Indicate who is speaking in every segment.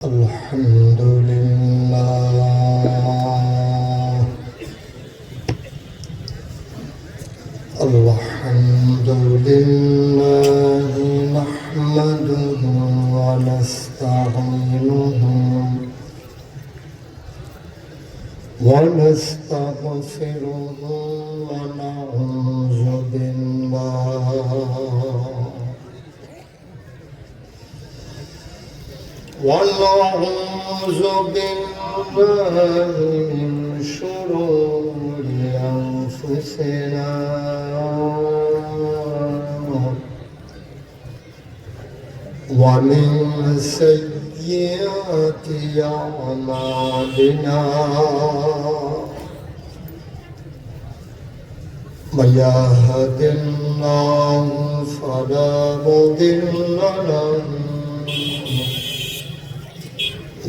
Speaker 1: الحمد لله الحمد لله نحمده ونستعينه ونستغفره ونعوذ بالله من شرور أنفسنا ومن سيئات أعمالنا من يهد الله فلا مضل له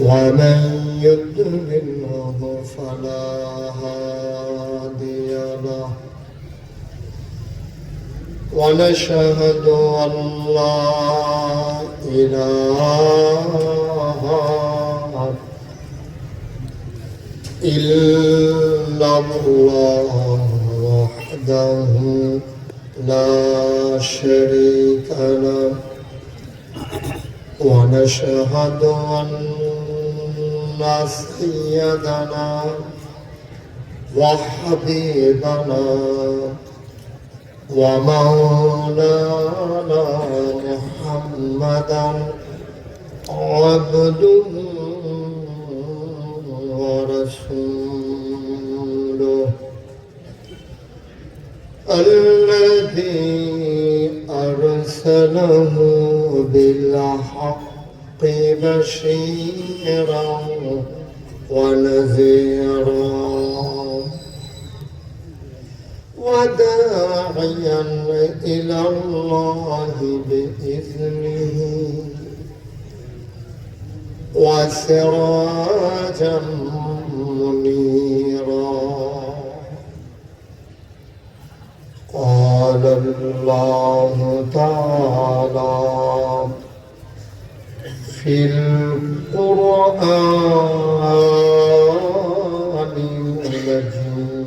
Speaker 1: ومن يضلله فلا هادي له ونشهد أن لا إله إلا الله وحده لا شريك له ونشهد أن سيدنا وحبيبنا ومولانا محمدا عبده ورسوله الذي أرسله بالحق بشيرا ونذيرا وداعيا إلى الله بإذنه وسراجا منيرا قال الله تعالى في القرآن المجيد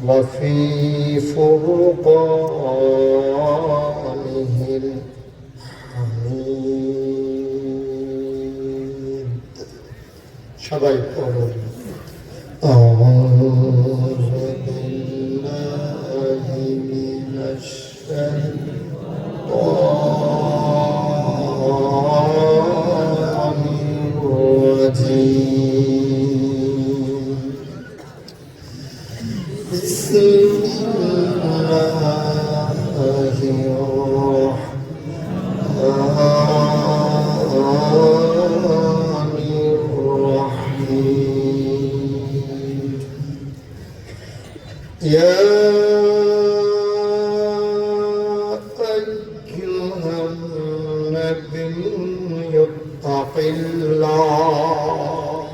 Speaker 1: وفي فرقانه الحميد সবাই পড়ুন أعوذ بالله من الشيطان الرجيم بسم الله الرحمن الرحيم يا أيها النبي اتق الله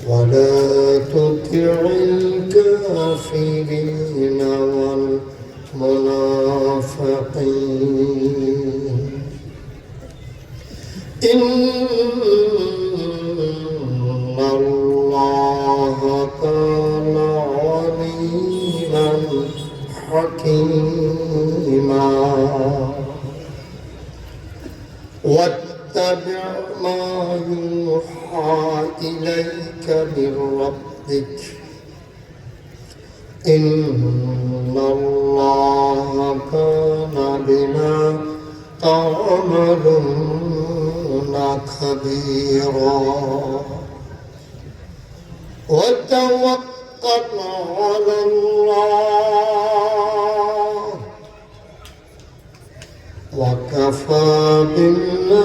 Speaker 1: ولا تطع الكافرين والمنافقين إن الله كان عليما حكيما واتبع ما يوحى إليك من ربك إن الله كان بما تعملون خبيرا وتوكل على الله وكفى بالله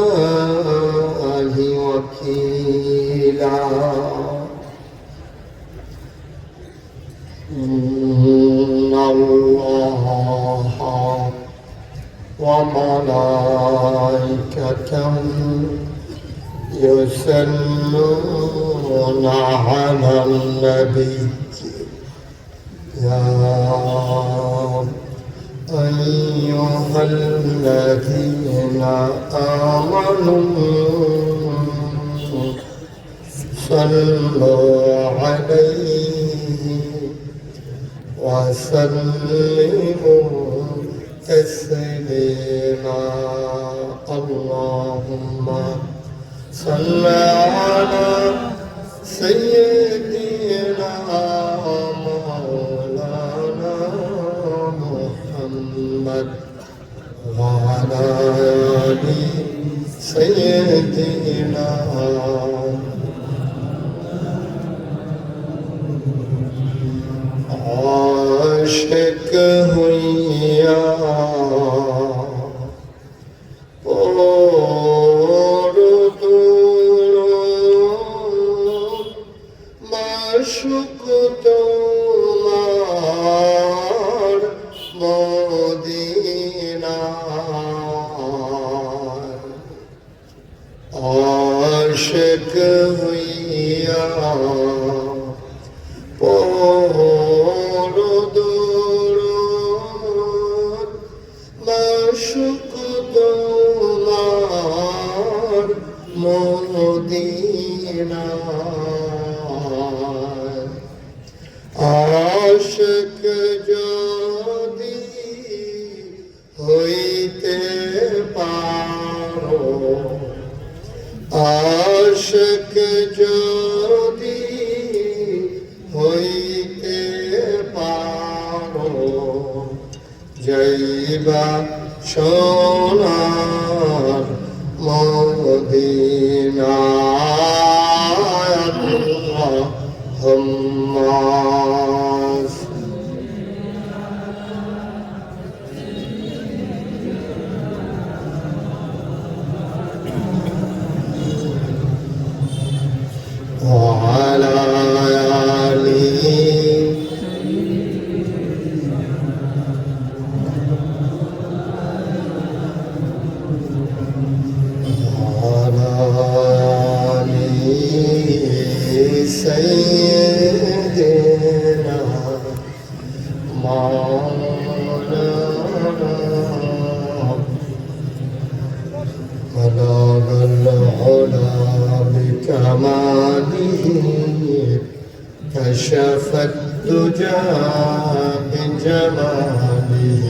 Speaker 1: وكيلا إن الله وملائكته يصلون على النبي يا أيها الذين آمنوا صلوا عليه وسلموا تسليما اللهم صل على سيدنا مولانا محمد وعلى آل سيدنا عاشق हुइया और दूर माशुक तुम्हार मदीना आशिक हुइया মদিনা আশিক যদি হইতে পারো আশিক যদি হইতে পারো যাইবা সোনার মদিনা আল্লাহুম্মা وعلى آله سيدنا مولانا بلغ العلا بكماله كشف الدجى بجماله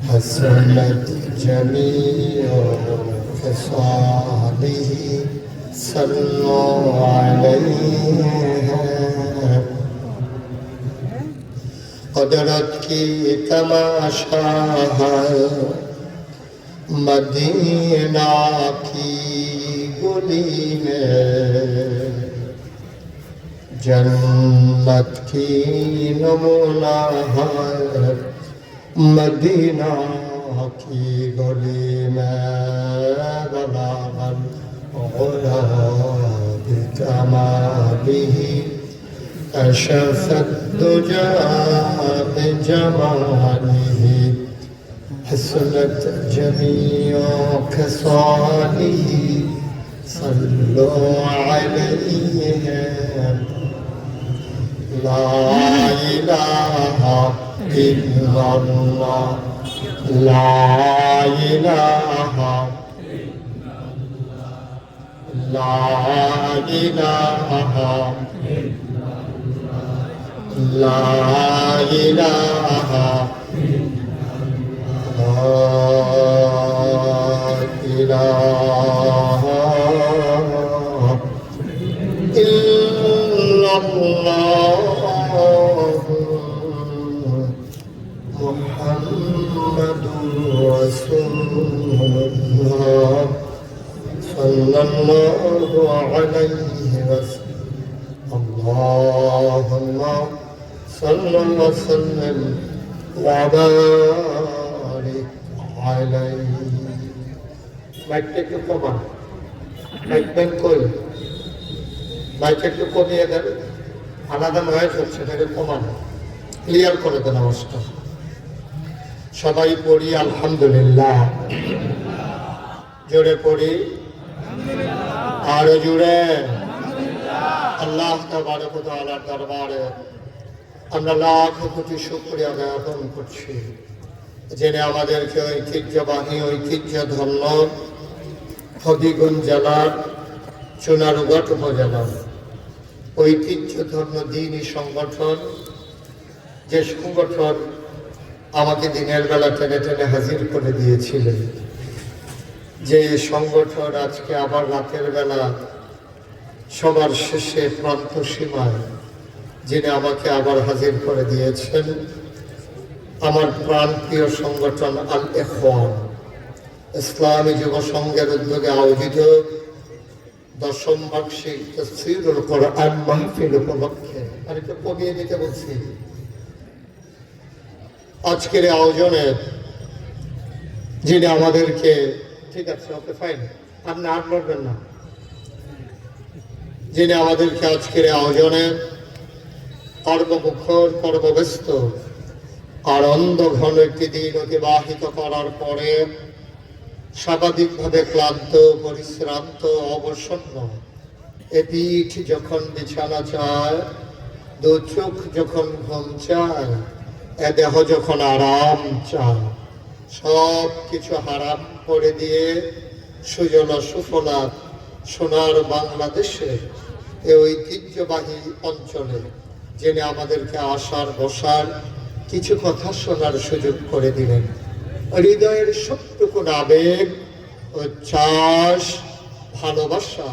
Speaker 1: حسنت جميع خصاله صلوا عليه قدرت की तमाशा है मदीना की गली में जन्नत की नमूना है मदीना की गली में बलागल بكماله كشف الدجى بجماله حسنت جميع خصاله صلوا عليه لا إله إلا الله لا إله لا إله لا إله لا إله إلا الله محمد رسول الله صلى الله عليه وسلم اللهم صل وسلم وبارك عليه মাইকটা একটু কমান মাইক ব্যাংক কই মাইকটা একটু কমিয়ে দেন আলাদা নয়েজ হচ্ছে সেটাকে কমান ক্লিয়ার করে দেন অবস্থা সবাই পড়ি আলহামদুলিল্লাহ জোরে পড়ি আরো জোরে আল্লাহ তাবারক ওয়া তাআলার দরবারে আমরা লাখ কোটি শুকরিয়া জ্ঞাপন করছি যিনি আমাদেরকে ঐতিহ্যবাহী ঐতিহ্যধন্য হবিগঞ্জ জেলার চুনারুঘাট উপজেলার ঐতিহ্যধন্য দ্বীনি সংগঠন, যে সংগঠন আমাকে দিনের বেলা টেনে টেনে হাজির করে দিয়েছিলেন, যে সংগঠন আজকে আবার রাতের বেলা সবার শেষে প্রান্ত সীমায় যিনি আমাকে আবার হাজির করে দিয়েছেন, আমার প্রাণপ্রিয় সংগঠন আল ইখওয়ান ইসলামী যুব সংঘের উদ্যোগে আয়োজিত 10ম বার্ষিক তাফসীরুল কোরআন মাহফিল উপলক্ষে, আর একটু কমিয়ে দিতে বলছি, আজকের আয়োজনে যিনি আমাদেরকে, ঠিক আছে ওকে ফাইন, আপনি আর লড়বেন না, যিনি আমাদেরকে আজকের আয়োজনে কর্মমুখর কর্মব্যস্ত আনন্দ ঘন একটি দিন অতিবাহিত করার পরে স্বাভাবিকভাবে ক্লান্ত পরিশ্রান্ত অবসন্ন এ পিঠ যখন বিছানা চায়, দু চোখ যখন ঘুম চায়, এ দেহ যখন আরাম চায়, সব কিছু হারাম করে দিয়ে সুজলা সুফলা সোনার বাংলাদেশে এই ঐতিহ্যবাহী অঞ্চলে যিনি আমাদেরকে আসার বসার কিছু কথা শোনার সুযোগ করে দিলেন, হৃদয়ের সবটুকু আবেগ ও চাষ ভালোবাসা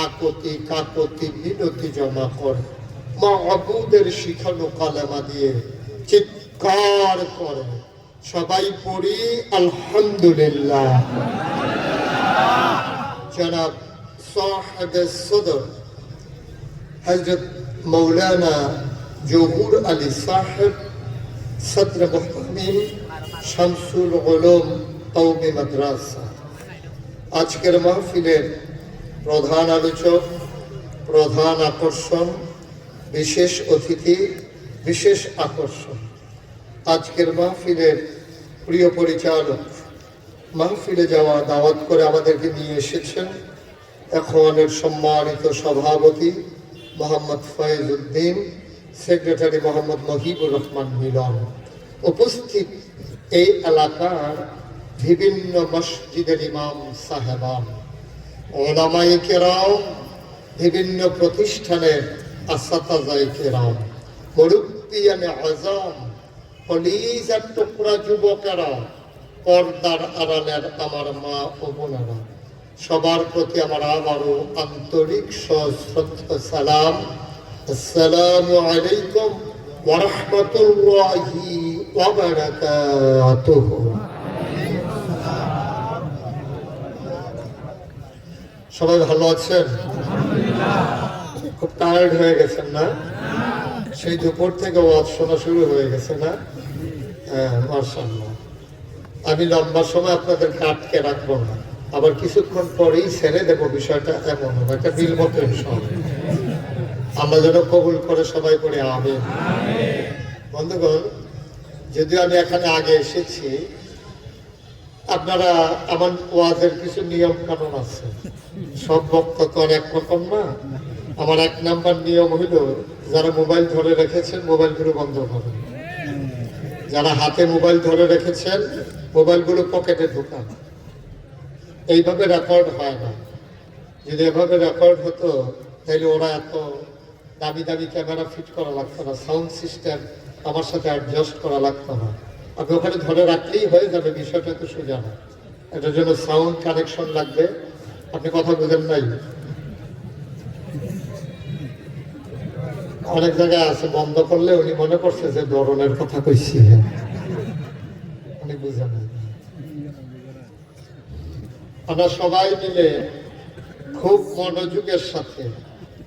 Speaker 1: আকতি কাকতি মিনতি জমা করে মাহবুদের শিখানো কালেমা দিয়ে চিৎকার করে সবাই পড়ি আলহামদুলিল্লাহ। জনাব সাহেবে সদর হযরত মৌলানা জহুর আলী সাহেব সদর মুহতামিম শামসুল উলুম কওমি মাদ্রাসা আজকের মাহফিলের প্রধান আলোচক, প্রধান আকর্ষণ, বিশেষ অতিথি, বিশেষ আকর্ষণ, আজকের মাহফিলের প্রিয় পরিচালক, মাহফিলে যাওয়া দাওয়াত করে আমাদেরকে নিয়ে এসেছেন ইখওয়ানের সম্মানিত সভাপতি মোহাম্মদ ফয়েজ উদ্দিন, সেক্রেটারি মোহাম্মদ মহিবুর রহমান মিলন, উপস্থিত এই এলাকার বিভিন্ন মসজিদের ইমাম সাহেবান, ওলামায়ে কেরাম, বিভিন্ন প্রতিষ্ঠানের আসাতাজায়ে কেরাম, মুরব্বিয়ানে আযম, কলিজার টুকরা যুবকেরা, পর্দার আড়ালের আমার মা ও বোনেরা, সবার প্রতি আমার আবারও আন্তরিক সশ্রদ্ধ সালাম। আসসালামু আলাইকুম ওয়া রাহমাতুল্লাহি ওয়া বারাকাতুহু। সবাই ভালো আছেন? খুব টায়ার্ড হয়ে গেছেন না? সেই দুপুর থেকে ওয়াজ শোনা শুরু হয়ে গেছে না? হ্যাঁ, মাশাআল্লাহ। আমি লম্বা সময় আপনাদেরকে আটকে রাখবো না, আবার কিছুক্ষণ পরেই ছেড়ে দেবো, বিষয়টা এমন হবে, একটা বিল মতো সব আমরা যেন কবুল করে সবাই করে আমিন। বন্ধুগণ, যদিও আমি এখানে আগে এসেছি, আপনারা আমার ওয়াজের কিছু নিয়ম কানুন আছে, সব বক্তা তো আর এক রকম না। আমার 1 নাম্বার নিয়ম হইল, যারা মোবাইল ধরে রেখেছেন মোবাইলগুলো বন্ধ করেন, যারা হাতে মোবাইল ধরে রেখেছেন মোবাইলগুলো পকেটে ঢুকান। এইভাবে রেকর্ড হয় না, যদি এভাবে রেকর্ড হতো তাহলে ওরা এত দামি দামি ক্যামেরা ফিট করা লাগতো না, সাউন্ড সিস্টেম আমার সাথে অ্যাডজাস্ট করা লাগতো না। আপনি ওখানে ধরে রাখলেই হয়ে যাবে, বিষয়টা তো সোজা না। এটার জন্য সাউন্ড কানেকশন লাগবে। আপনি কথা বুঝেন নাই? অনেক জায়গায় আছে বন্ধ করলে উনি মনে করছে যে ধরনের কথা কইছি, উনি বুঝেন না। আমরা সবাই মিলে খুব মনোযোগের সাথে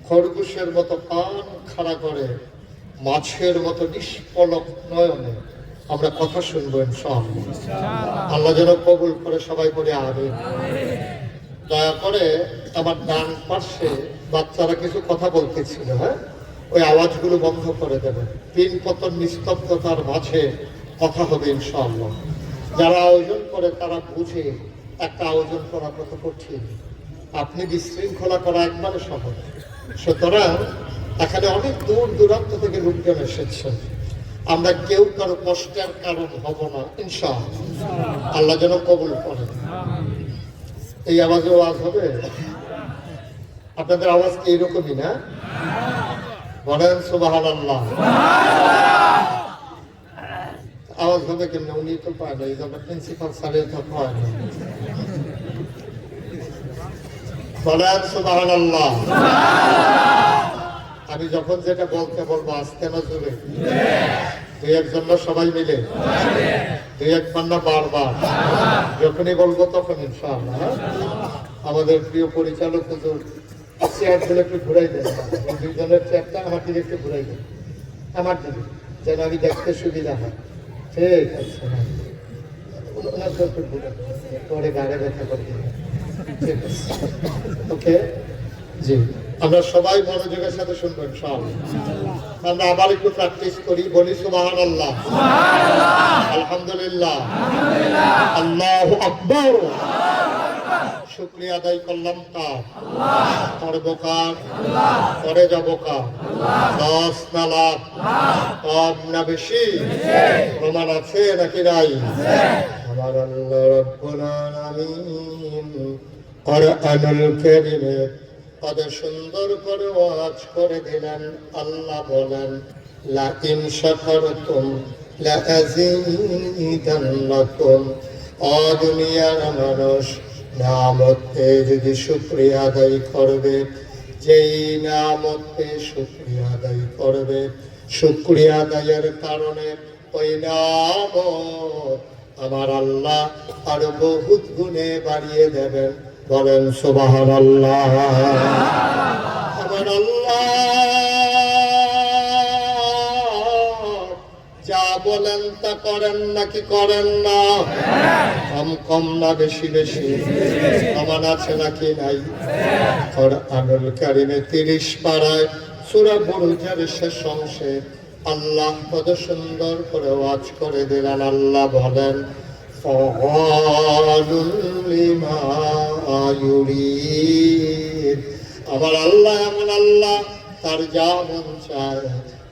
Speaker 1: খরগোশের মতো কান খাড়া করে মাছের মতো নিষ্পলক নয়নে আমরা কথা শুনবো ইনশাআল্লাহ। আল্লাহ যেন কবুল করে সবাই করে আমিন। দয়া করে আমার ডান পাশে বাচ্চারা কিছু কথা বলতেছিল, হ্যাঁ, ওই আওয়াজগুলো বন্ধ করে দেবেন। তিন পতন নিস্তব্ধতার মাঝে কথা হবে ইনশাআল্লাহ। যারা আয়োজন করে তারা বুঝে একটা আয়োজন করা কত কঠিন, আপনি বিশৃঙ্খলা করা একবারে সহজ। সুতরাং এখানে অনেক দূর দূরান্ত থেকে লোকজন এসেছেন, আমরা কেউ কারো কষ্টের কারণ হব না ইনশাআল্লাহ। আল্লাহ যেন কবুল করেন। এই আওয়াজে ওয়াজ হবে? আপনাদের আওয়াজ কি এইরকমই না? বলেন সুবহানাল্লাহ। আওয়াজ হবে কেমন? উনি তো পায় না, এই জন্য প্রিন্সিপাল স্যারের তো পায় না। বলেন সুবহানাল্লাহ। আমি যখন যেটা বলতে বলবো আজকে না জোরে, দুই একজন না সবাই মিলে, দুই একবার না বারবার, যখনই বলবো তখন ইনশাআল্লাহ। আমাদের প্রিয় পরিচালক হুজুর চেয়ারগুলো একটু ঘুরাই দেন, দুইজনের চেয়ারটা আমার দিকে একটু ঘুরাই দেন, আমার দিকে, যেন আমি দেখতে সুবিধা হয়। ঠিক আছে, ওনার তো একটু ঘুরে পরে গাড়ি ব্যথা করে দিন। ঠিক আছে, ওকে জি। আমরা সবাই মনোযোগের সাথে শুনবো ইনশাআল্লাহ। আমরা আবার একটু প্র্যাকটিস করি, বলি সুবহানাল্লাহ, আলহামদুলিল্লাহ, আল্লাহু আকবার। শুকরিয়া আদায় করলাম কার? করবো কার? করে যাবো কার? 10 না লাখ? কম না বেশি? প্রমাণ আছে নাকি নাই? আমার আল্লাহ রাব্বুল আলামিন কোরআনুল কারীমে কত সুন্দর করে ওয়াজ করে দিলেন। আল্লাহ বলেন, লা ইন শাকারতুম লা আযীদান্নাকুম। ও দুনিয়ার মানুষ, নিয়ামতে যদি শুকরিয়া আদায় করবে, যেই নিয়ামতে শুকরিয়া আদায় করবে, শুকরিয়া আদায়ের কারণে ওই নিয়ামত আমার আল্লাহ আরো বহুত গুণে বাড়িয়ে দেবেন। বলেন সুবহানাল্লাহ। আমার আল্লাহ যা বলেন তা করেন নাকি করেন না? কম কম না বেশি বেশি? প্রমাণ আছে নাকি নাই? কোরআনুল কারীমে 30 পারায় সূরা বুরুজের শেষ অংশে আল্লাহ কত সুন্দর করে ওয়াজ করে দিলেন। আল্লাহ বলেন, আমার আল্লাহ এমন আল্লাহ, তার যা মন চায়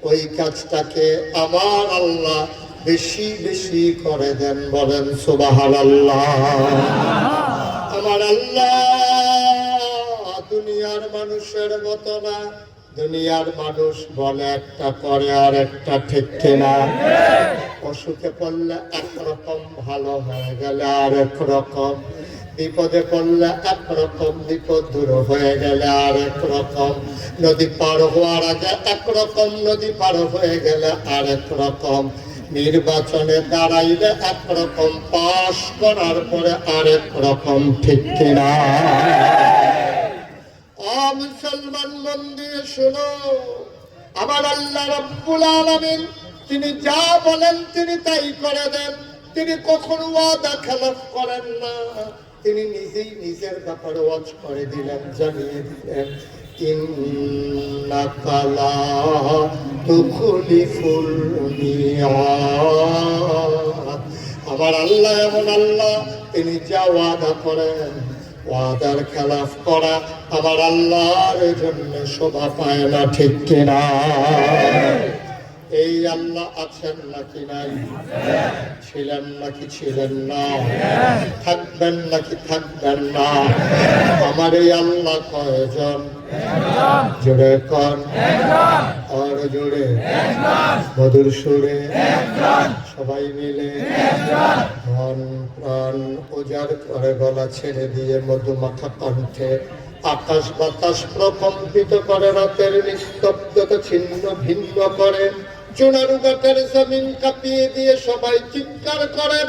Speaker 1: ওই কাজটাকে আমার আল্লাহ বেশি বেশি করে দেন। বলেন সুবহানাল্লাহ। আমার আল্লাহ দুনিয়ার মানুষের মতো না। দুনিয়ার মানুষ বলে একটা, করে আর একটা, ঠিক কিনা? অসুখে পড়লে একরকম, ভালো হয়ে গেলে আর একরকম, বিপদে পড়লে একরকম, বিপদ দূর হয়ে গেলে আর একরকম, নদী পার হওয়ার আগে একরকম, নদী পার হয়ে গেলে আর একরকম, নির্বাচনে দাঁড়াইলে একরকম, পাশ করার পরে আর একরকম, ঠিক কিনা? মুসলমান মন দিয়ে শোনো, আমার আল্লাহ রাব্বুল আলামিন তিনি যা বলেন তিনি তাই করে দেন। তিনি কখনো ওয়াদা খেলাফ করেন না। তিনি নিজেই নিজের ব্যাপারে ওয়াজ করে দিলেন, জানিয়ে দিলেন, ইন্নাকা লা তুখলিফুল মিয়াদ। আমার আল্লাহ এমন আল্লাহ, তিনি যা ওয়াদা করেন, ওয়াদার খেলাফ করা আমার আল্লাহর জন্য শোভা পায় না, ঠিক কিনা? এই আল্লাহ আছেন নাকি নাই? ছিলেন নাকি ছিলেন না? থাকবেন নাকি থাকবেন না? আমার এই আল্লাহ কয়জন? জোরে কর, আর জোরে, মধুর সুরে, সবাই মিলে মন প্রাণ উজাড় করে গলা ছেড়ে দিয়ে মধুমাখা কণ্ঠে আকাশ বাতাস প্রকম্পিত করে, রাতের নিস্তব্ধতা ছিন্ন ভিন্ন করে, চুনারু গাটের জমিন কাঁপিয়ে দিয়ে সবাই চিৎকার করে,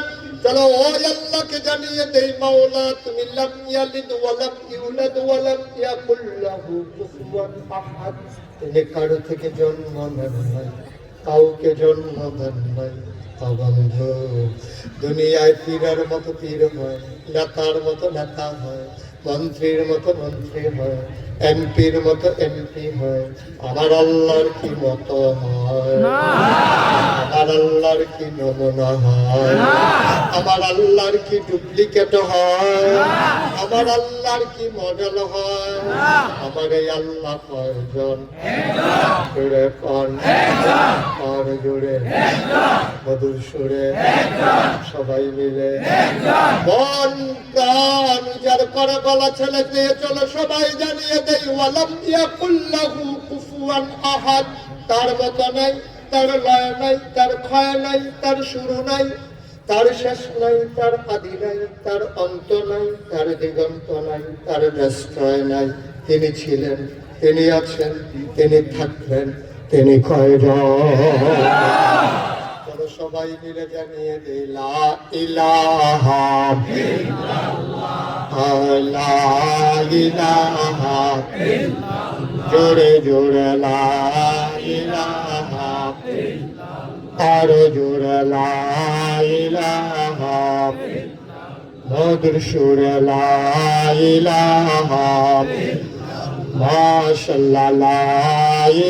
Speaker 1: চলো ওই আল্লাহকে জানিয়ে দেই, মাওলা তুমি লাম ইয়ালিদ ওয়া লাম ইউলাদ ওয়া লাম ইয়াকুল লাহু কুফুয়ান আহাদ। তিনি কারো থেকে জন্ম নেন নাই, কাউকে জন্ম দেন নাই। বন্ধু, দুনিয়ায় পীরের মতো পীর হয়, নেতার মতো নেতা হয়, মন্ত্রীর মতো মন্ত্রী হয়, এমপির মতো এমপি হয়। আমার আল্লাহর কি মতো হয়? আমার আল্লাহর কি নমুনা হয়? আমার আল্লাহর কি ডুপ্লিকেট হয়? আমার আমার আল্লাহর কি মডেল হয়? আমার এই আল্লাহ কয়জন? জোরে কন, আর জোরে মধুর সুরে সবাই মিলে মন প্রাণ যার করে বলা ছেলে দিয়ে চলো সবাই জানিয়ে দেই ওয়ালাম ইয়াকুল্লাহু কুফুয়ান আহাদ। তার মতো নাই, তার লয় নাই, তার ক্ষয় নাই, তার শুরু নাই, তার শেষ নাই, তার আদি নাই, তার অন্ত নাই, তার দিগন্ত নাই, তার নিশ্চয় নাই। তিনি ছিলেন, তিনি আছেন, তিনি থাকবেন, তিনি কয়জন? সবাই মিলে জানিয়ে দিই লা ইলাহা ইল্লাল্লাহ, লা ইলাহা ইল্লাল্লাহ, জোরে জোরে লা ইলাহা ইল্লাল্লাহ, আরো জোরে লা ইলাহা ইল্লাল্লাহ, মধুর সুরে লা ইলাহা ইল্লাল্লাহ, মাশাআল্লাহ লা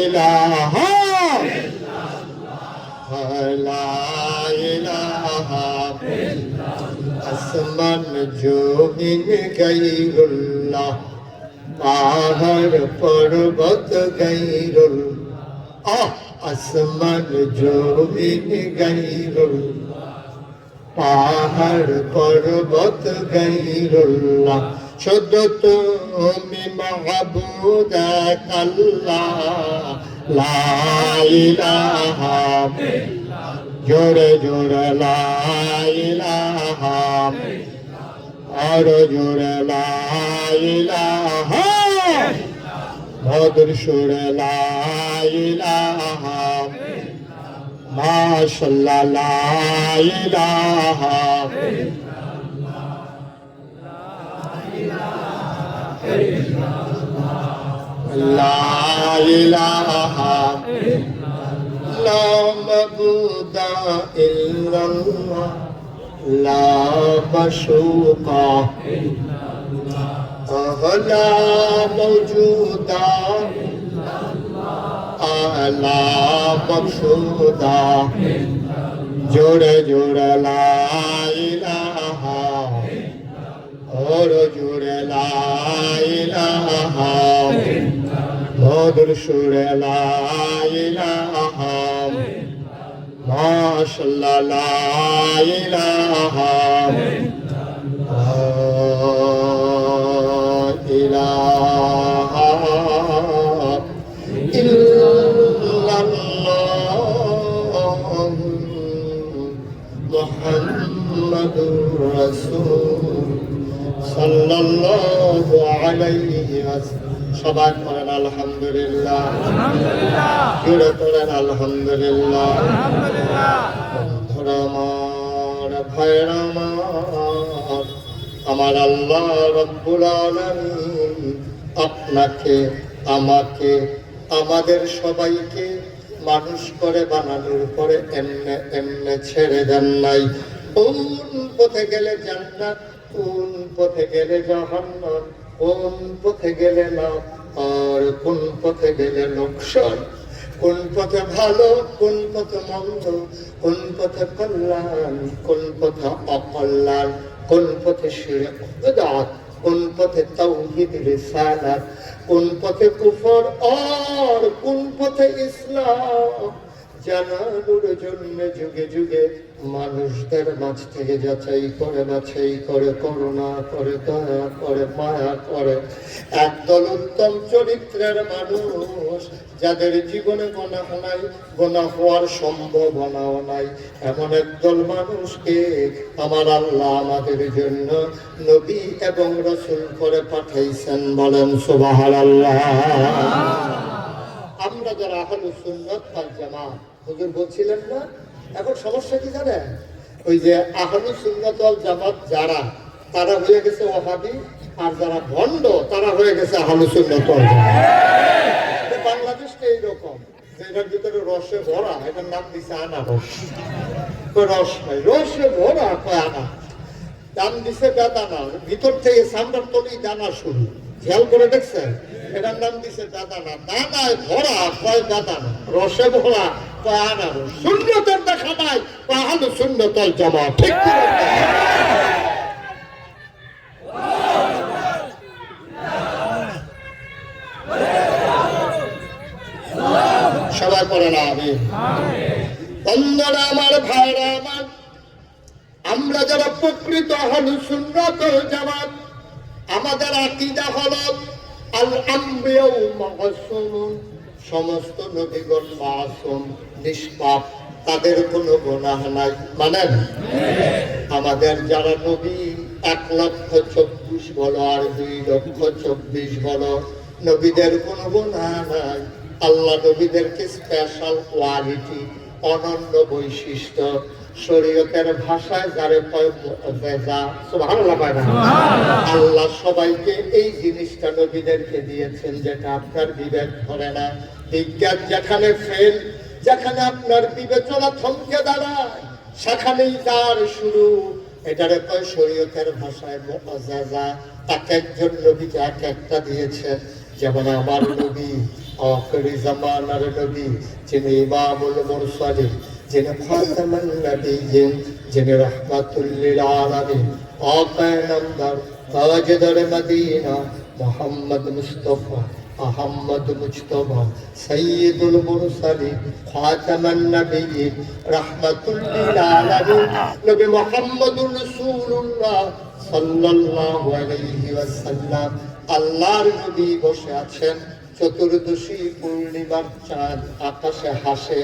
Speaker 1: ইলাহা আসমান জমিন গায়রুল্লাহ, পাহাড় পর্বত গায়রুল্লাহ, আসমান জমিন গায়রুল্লাহ, পাহাড় পর্বত গায়রুল্লাহ, শুধু তুমি মাহবুদ আল্লাহ, লা ইলাহা ইল্লাল্লাহ, জোরে জোরে লা ইলাহা ইল্লাল্লাহ, আর জোরে লা ইলাহা ইল্লাল্লাহ, মধুর সুরে লা ইলাহা ইল্লাল্লাহ, মাশাআল্লাহ লা ইলাহা ইল্লাল্লাহ, লা ইলাহা লা মাবুদা ইল্লাল্লাহ, লা মাশুকা ইল্লাল্লাহ, লা মাওজুদা ইল্লাল্লাহ, লা মাকসুদা ইল্লাল্লাহ, জোরে জোরে লা ইলাহা और जुड़े ला इलाहा मधुर सुर ला इलाहा माशाअल्लाह ला इलाहा इलाहा इल्लल्लाह मुहम्मदुर रसूल সাল্লাল্লাহু আলাইহি ওয়াসাল্লাম। সবাই পড়েন আলহামদুলিল্লাহ, জোরে পড়েন আলহামদুলিল্লাহ। বন্ধুরা আমার, ভাইরা আমার, আমার আল্লাহ রাব্বুল আলামিন আপনাকে, আমাকে, আমাদের সবাইকে মানুষ করে বানানোর পরে এমনে এমনে ছেড়ে দেন নাই। কোন পথে গেলে জান্নাত, কোন পথে গেলে জাহান্নাম, কোন পথে গেলে লাভ আর কোন পথে গেলে লোকসান, কোন পথে ভালো, কোন পথে মন্দ, কোন পথে কল্যাণ, কোন পথে অকল্যাণ, কোন পথে শিরক বিদআত, কোন পথে তাওহীদ রিসালাত, কোন পথে কুফর আর কোন পথে ইসলাম জানানোর জন্য যুগে যুগে মানুষদের মাঝ থেকে যাচাই করে, বাছাই করে, করুণা করে, দয়া করে, মায়া করে একদল উত্তম চরিত্রের মানুষ, যাদের জীবনে গুনাহ নাই, গুনাহ হওয়ার সম্ভাবনাও নাই, এমন একদল মানুষকে আমার আল্লাহ আমাদের জন্য নবী এবং রাসূল করে পাঠাইছেন। বলেন সুবহানাল্লাহ। আমরা যারা আহলুস সুন্নাত ওয়াল জামাত, হুজুর বলছিলেন না, এখন সমস্যা কি জানেন? ওই যে আহলুস সুন্নাত ওয়াল জামাত যারা, তারা হয়ে গেছে ওয়াহাবি, আর যারা ভণ্ড তারা হয়ে গেছে আহলুস সুন্নাত ওয়াল জামাত। বাংলাদেশটা এইরকম, যেটার ভিতরে রসে ভরা, এটার নাম দিছে আনারস। রস নাই, রসে ভরা কয় আনা, দাম দিছে বেদানা, ভিতর থেকে সামনের তলি দানা শুরু। খেয়াল করে দেখছেন? এটার নাম দিছে দাদানা, দানায় ভরা কয় দাদানা, রসে ভরা কয় আনারস। সুন্নতের দেখা নাই কয় আহলুস সুন্নাত ওয়াল জামাত। ঠিক কি? সবাই পড়েন আমিন। বন্ধুরা আমার, ভাইরা আমার, আমরা যারা প্রকৃত আহলে সুন্নাত ওয়াল জামাত, আমাদের আকীদা হলো আল আমবিয়া মাসুম, সমস্ত নবীগণ মাসুম, নিষ্পাপ, তাদের কোনো গুনাহ নাই। মানেন? আমাদের যারা নবী 1,24,000 বলো আর 2,24,000 বলো, নবীদের কোনো গুনাহ নাই। আল্লাহ নবীদেরকে স্পেশাল কোয়ালিটি, অনন্য বৈশিষ্ট্য, শরীয়তের ভাষায় যারে সুবহানাল্লাহ পায় না, আল্লাহ সবাইকে এই জিনিসটা নবীদেরকে দিয়েছেন যেটা আপনার বিবেক ধরে না। বিজ্ঞান যেখানে ফেল, যেখানে আপনার বিবেচনা থমকে দাঁড়ায়, সেখানেই যার শুরু। এটারে কয় শরীয়তের ভাষায় মুআজ্জাজা। এক একজন নবীকে এক একটা দিয়েছেন। যেমন আমার নবী আখিরি জামানার নবী, যিনি ইমামুল মুরসালিন, যিনি খাতামুন নবিয়্যিন, যিনি রাহমাতুল লিল আলামিন, আকায়ে নামদার, তাজদার মদিনা, মুহাম্মদ মুস্তাফা আহমদ মুজতবা, সাইয়্যিদুল মুরসালিন, খাতামুন নবিয়্যিন, রাহমাতুল লিল আলামিন, নবী মুহাম্মদুর রাসূলুল্লাহ সাল্লাল্লাহু আলাইহি ওয়াসাল্লাম। আল্লাহর নবী বসে আছেন, চতুর্দশী পূর্ণিমার চাঁদ আকাশে হাসে।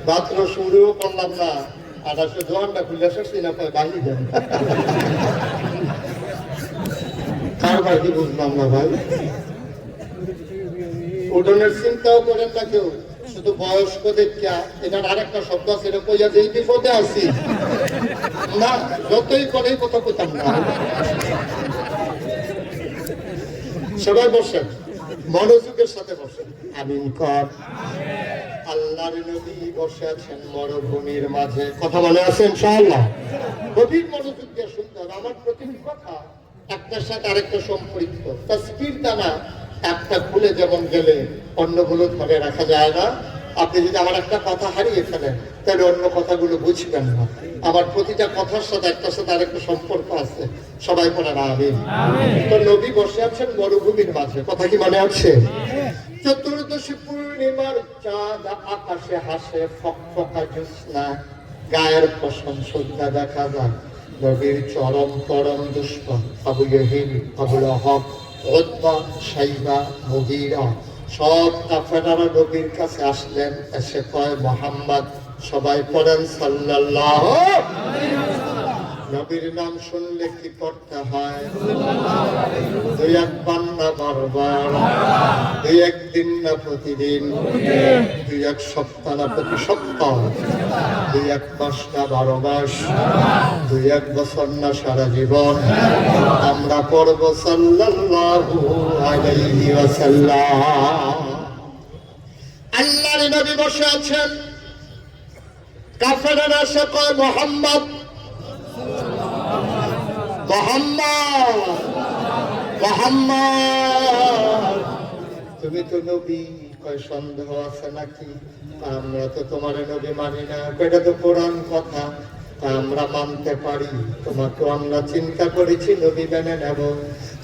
Speaker 1: মাত্র শুরুও করলাম না, আর দোয়ানটা খুলে আসছি না, বাহি দেন। কার বাকি বুঝলাম না ভাই। উঠোনের চিন্তাও করেন না কেউ, শুধু বয়স্ক দেখা। এটার আরেকটা শব্দ আছে, এটা কইয়া যে বিপদে আছি না, যতই করে কথা কইতাম না। সবাই বসেন, মনোযোগের সাথে বসেন। আমিন কর। আল্লাহর নবী বসে আছেন মরুভূমির মাঝে। কথা বলে আছেন ইনশাআল্লাহ। গভীর মনোযোগ দিয়ে শুনতে হবে। আমার প্রতিটি কথা একটার সাথে আরেকটা সম্পৃক্ত। তাসবির দানা একটা খুলে যেমন গেলে অন্যগুলো ধরে রাখা যায় না, আপনি যদি আমার একটা কথা হারিয়ে ফেলেন তাহলে অন্য কথাগুলো বুঝবেন না। আমার প্রতিটা কথার সাথে একটার সাথে আরেকটা সম্পর্ক আছে। সবাই বলেন আমিন। তো নবী বসে আছেন মরুভূমির মাঝে। কথা কি মনে আছে? চতুর্দশী পূর্ণিমার চাঁদ আকাশে হাসে, ফকফকা জ্যোৎস্না, গায়ের পশম সজ্জা দেখা যায়। নবীর চরম পরম দুশমন আবু জেহেল, আবু লাহাব, উতবা, শাইবা, মুগীরা সব কাফেররা নবীর কাছে আসলেন। এসে কয় মুহাম্মদ। সবাই পড়েন সাল্লাল্লাহু আলাইহি ওয়াসাল্লাম। নবীর নাম শুনলে কি করতে হয়? দুই একবার না বারবার, দুই একদিন না প্রতিদিন, দুই এক সপ্তাহ না প্রতি সপ্তাহ, দুই এক মাস না 12 মাস, দুই এক বছর না সারা জীবন আমরা পড়ব সাল্লাল্লাহু আলাইহি ওয়াসাল্লাম। আল্লাহর নবী বসে আছেন, কাফেররা এসে কয় মুহাম্মদ, মুহাম্মদ, মুহাম্মদ, তুমি তো নবী। কয় সন্দেহ আছে নাকি? আমরা তো তোমার নবী মানি না। এটা তো কোরআন কথা, আমরা মানতে পারি। তোমাকে আমরা চিন্তা করেছি নবী মেনে নেব,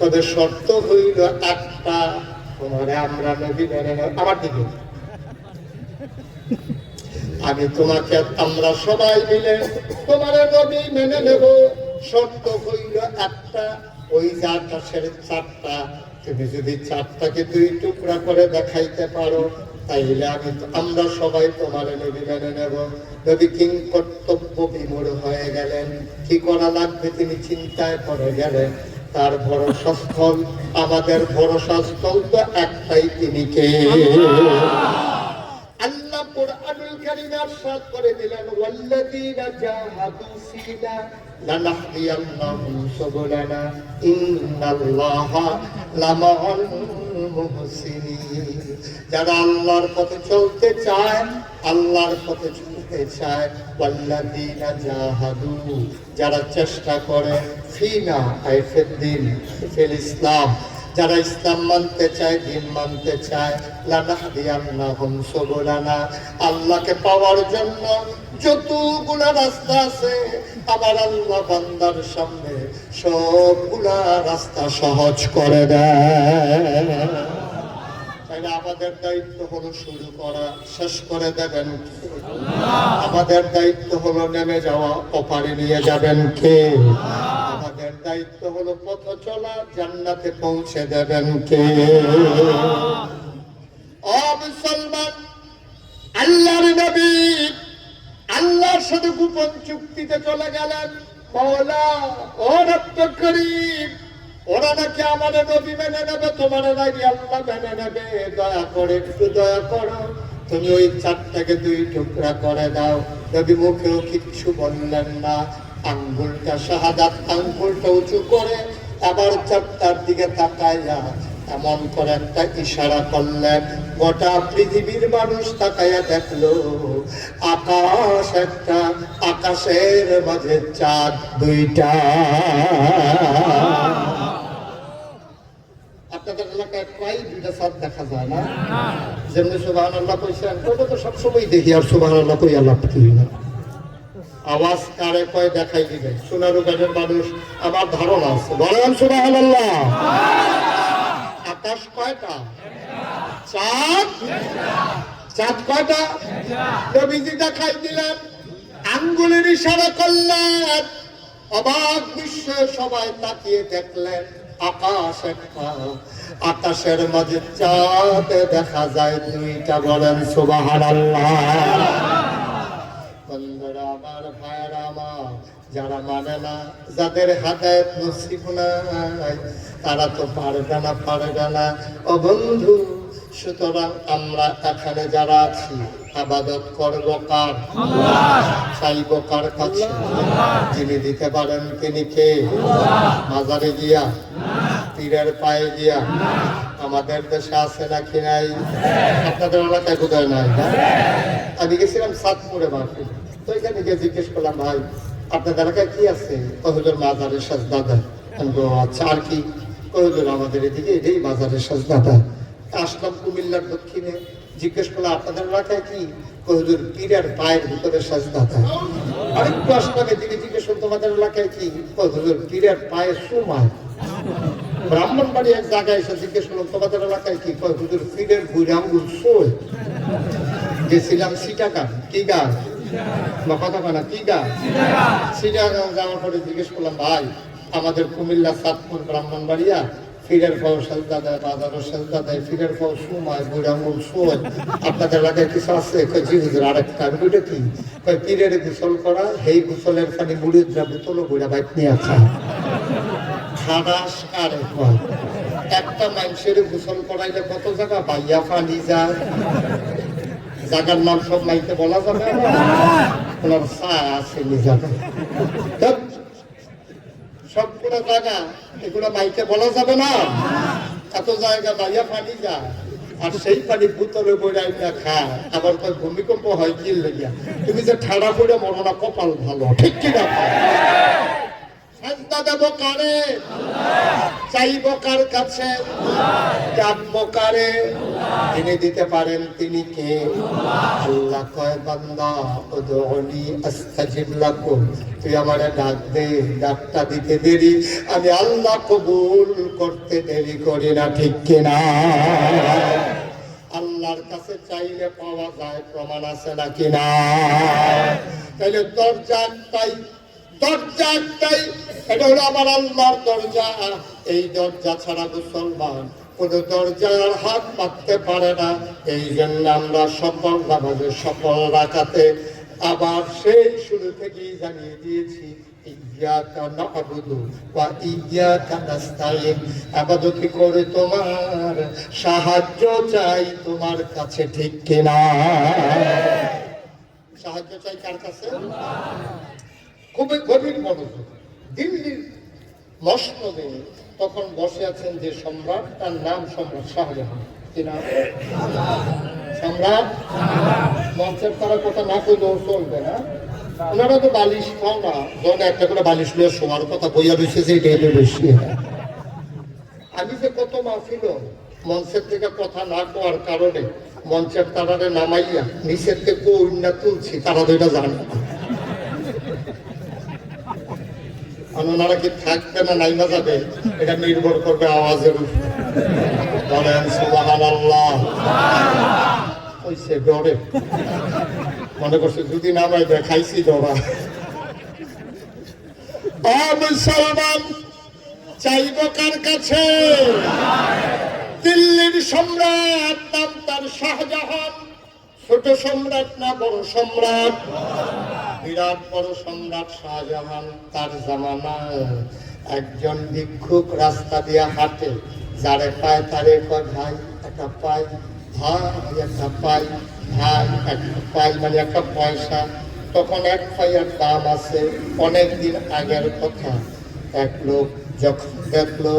Speaker 1: তবে শর্ত হইল একটা, তোমারে আমরা নবী মেনে নেব। আমার দিকে আমি তোমাকে, আমরা সবাই মিলে তোমার নবী মেনে নেব। শর্ত হইল একটা, ওই আকাশের চাঁদটা তুমি যদি চাঁদটাকে 2 টুকরা করে দেখাইতে পারো, তাইলে আমরা সবাই তোমার নবী মেনে নেব। নবী কিং কর্তব্য বিমূঢ় হয়ে গেলেন। কি করা লাগবে তিনি চিন্তায় পড়ে গেলেন। তার ভরসা স্থল, আমাদের ভরসা স্থল তো একটাই, তিনি কে? আল্লাহ কুরআনুল কারীমে ইরশাদ করে দিলেন, ওয়াল্লাযীনা জাহাদু ফীনা লানাহদিয়ান্নাহুম সুবুলানা ইন্নাল্লাহা লামাআল মুহসিনিন। যারা আল্লাহর পথে চলতে চায়, আল্লাহর পথে চলতে চায়, ওয়াল্লাযীনা জাহাদু, যারা চেষ্টা করে, ফীনা আই ফিদ্দিন, ফিল ইসলাম, যারা ইসলাম মানতে চায়, দিন মানতে চায়, লানাহদিয়ান্নাহুম সুবুলানা, আল্লাহকে পাওয়ার জন্য যতগুলা রাস্তা আছে আমার আল্লাহ বান্দার সামনে সবগুলা রাস্তা সহজ করে দেয়। তাইলে আমাদের দায়িত্ব হলো শুরু করা, শেষ করে দেবেন কে? আমাদের দায়িত্ব হলো নেমে যাওয়া, ওপারে নিয়ে যাবেন কে? আমাদের দায়িত্ব হলো পথ চলা, জান্নাতে পৌঁছে দেবেন কে? ও মুসলমান, আল্লাহর নবী আল্লাহর সাথে গোপন চুক্তিতে চলে গেলেন। মাওলা, ও রব্ব করিম, ওরা নাকি আমার নবী মেনে নেবে, তোমার নাকি আল্লাহ মেনে নেবে, দয়া করে একটু দয়া করো, তুমি ওই চারটাকে দুই টুকরা করে দাও। নবী মুখেও কিচ্ছু বললেন না, আঙ্গুলটা শাহাদাত আঙ্গুলটা উঁচু করে আবার চারটার দিকে তাকাইয়া এমন করে একটা ইশারা করলেন। গোটা পৃথিবীর মানুষ তাকাইয়া দেখলো আকাশ একটা, আকাশের মাঝে চাঁদ দুইটা। আপনাদের এলাকায় প্রায় দুইটা চাঁদ দেখা যায় না? যেমনি সুবহানাল্লাহ কইছেন, ওটা তো সবসময় দেখি, আর সুবহানাল্লাহ কই আল্লাহ করি না। আওয়াজ কারে কয় দেখাই দিবে। সোনারুগানের মানুষ আমার ধারণা আছে, বলেন সুবহানাল্লাহ। আকাশ কয়টা? চাঁদ? চাঁদ কয়টা? নবীজি দেখাই দিলেন, আঙ্গুলের ইশারা করলেন, অবাক বিশ্ব সবাই তাকিয়ে দেখলেন আকাশ একটা, আকাশের মাঝে চাঁদ দেখা যায় দুইটা। বলেন সুবহানাল্লাহ। বন্ধুরা আমার, ভাইরা আমার, যারা মানে না, যাদের হেদায়েত নসিব নাই, তারা তো পারবে না, পারবে না। ও বন্ধু, সুতরাং আমরা এখানে যারা আছি ইবাদত করব কার? আল্লাহ। চাইব কার কাছে? যিনি দিতে পারেন তিনি কে? মাজারে গিয়া? পীরের পায়ে গিয়া? আমাদের দেশে আছে নাকি নাই? আপনাদের এলাকায় কোথায় নাই? আমি গেছিলাম সাতপুরে মাহফিল, তো এখানে গিয়ে জিজ্ঞেস করলাম, ভাই আপনাদের এলাকায় কি আছে? হুজুর মাজারের সাজদাদা। আচ্ছা, আর কি? হুজুর আমাদের এদিকে এটাই মাজারের সাজদাদা। আসলাম কুমিল্লার দক্ষিণে, জিজ্ঞেস করলাম আপনাদের এলাকায় কি? হুজুর পীরের পায়ের ভিতরে সাজদাদা। আরেকটু আসলাম এদিকে, জিজ্ঞেস করলাম তোমাদের এলাকায় কি? হুজুর পীরের পায়ে সুমায়। ব্রাহ্মণবাড়ি এক জায়গায় এসে জিজ্ঞেস করলাম তোমাদের এলাকায় কি? হুজুর পীরের বুড়ি আঙ্গুল শোয়। গেছিলাম সিটাগাং। কি গান? কথা না, কি গান? সিটাগাং যাওয়ার পরে জিজ্ঞেস করলাম, ভাই আমাদের কুমিল্লা সাতপুর ব্রাহ্মণবাড়িয়া ফিরের পাও সাজদা দেয়, বাজারও সাজদা দেয়, ফিরের পাও সুমায়, বুড়ি আঙ্গুল শোয়, আপনাদের এলাকায় কিছু আছে? জি হুজুর আরেকটা। আমি ওইটা কি? পীরের গোসল করা, এই গোসলের পানি বুড়ির যা বোতলও বুড়া বাইক নিয়ে খায়। খাদাস কারে কয়? একটা মানুষের গোসল করাইলে কত জায়গা বাইয়া পানি যায়, জায়গার নাম সব মাইতে বলা যাবে না, ওনার চা আছে জায়গা, সবগুলো জায়গা এগুলো মাইতে বলা যাবে না। এত জায়গা বাইয়া পানি যায়, আর সেই পানি বোতলে বইরা খায়, আবার কয় ভূমিকম্প হয় কি লেগিয়া। তুমি যে ঠাড়া পড়ে মরো না, কপাল ভালো, ঠিক কিনা? সাজদা দেব কারে? চাইব কার কাছে? ডাকবো কারে? যিনি দিতে পারেন তিনি কে? আল্লাহ কয়, বান্দা উদউনি আস্তাজিব লাকুম, তুই আমারে ডাক দে, ডাকটা দিতে দেরি, আমি আল্লাহ কবুল করতে দেরি করি না, ঠিক কিনা? আল্লাহর কাছে চাইলে পাওয়া যায়, প্রমাণ আছে নাকি না? তাইলে দরজা একটাই, দরজা একটাই, এটা হলো আমার আল্লাহর দরজা। এই দরজা ছাড়া মুসলমান কোন দরজার হাত পাততে পারে না। এই জন্য আমরা সকল নামাজে, সকল রাকাতে আবার সেই শুরু থেকেই জানিয়ে দিয়েছি, ইয়্যাকা না'বুদু ওয়া ইয়্যাকা নাস্তাইন, ইবাদত করে তোমার সাহায্য চাই তোমার কাছে, ঠিক কিনা? সাহায্য চাই কার কাছে? খুবই গভীর মনোযোগ। দিল্লির মসনদে তখন বসে আছেন যে সম্রাট, তার নাম সম্রাট শাহজাহান। কি নাম? সম্রাট। মঞ্চের তারা কথা না কইলেও চলবে না, ওনারা তো বালিশ খাও না, যখন একটা করে বালিশ নিয়ে শোয়ার কথা বইয়া রয়েছে যে এটা বেশি। আমি যে কত মাহফিল মঞ্চের থেকে কথা না কোয়ার কারণে মঞ্চের তারারে নামাইয়া নিচের থেকে কন্যা তুলছি, তারা তো এটা জানে না। ওনারা কি থাকবে না নাইমা যাবে এটা নির্ভর করবে আওয়াজের উপর। বলেন সুবহানাল্লাহ। ওইসে ডরে মনে করছে যদি নামাই দেখাইছি ডরা। মুসলমান চাইব কার কাছে? দিল্লির সম্রাট নাম তার শাহজাহান, ছোট সম্রাট না বড় সম্রাট? বিরাট বড় সম্রাট শাহজাহান। তার জামানায় একজন ভিক্ষুক রাস্তা দিয়ে হাঁটে, যারে পায় তারে কয় ভাই একটা পাই, ভাই একটা পাই, ভাই একটা পাই, মানে একটা পয়সা। তখন এক পাইয়ের দাম আছে, অনেকদিন আগের কথা। এক লোক যখন দেখলো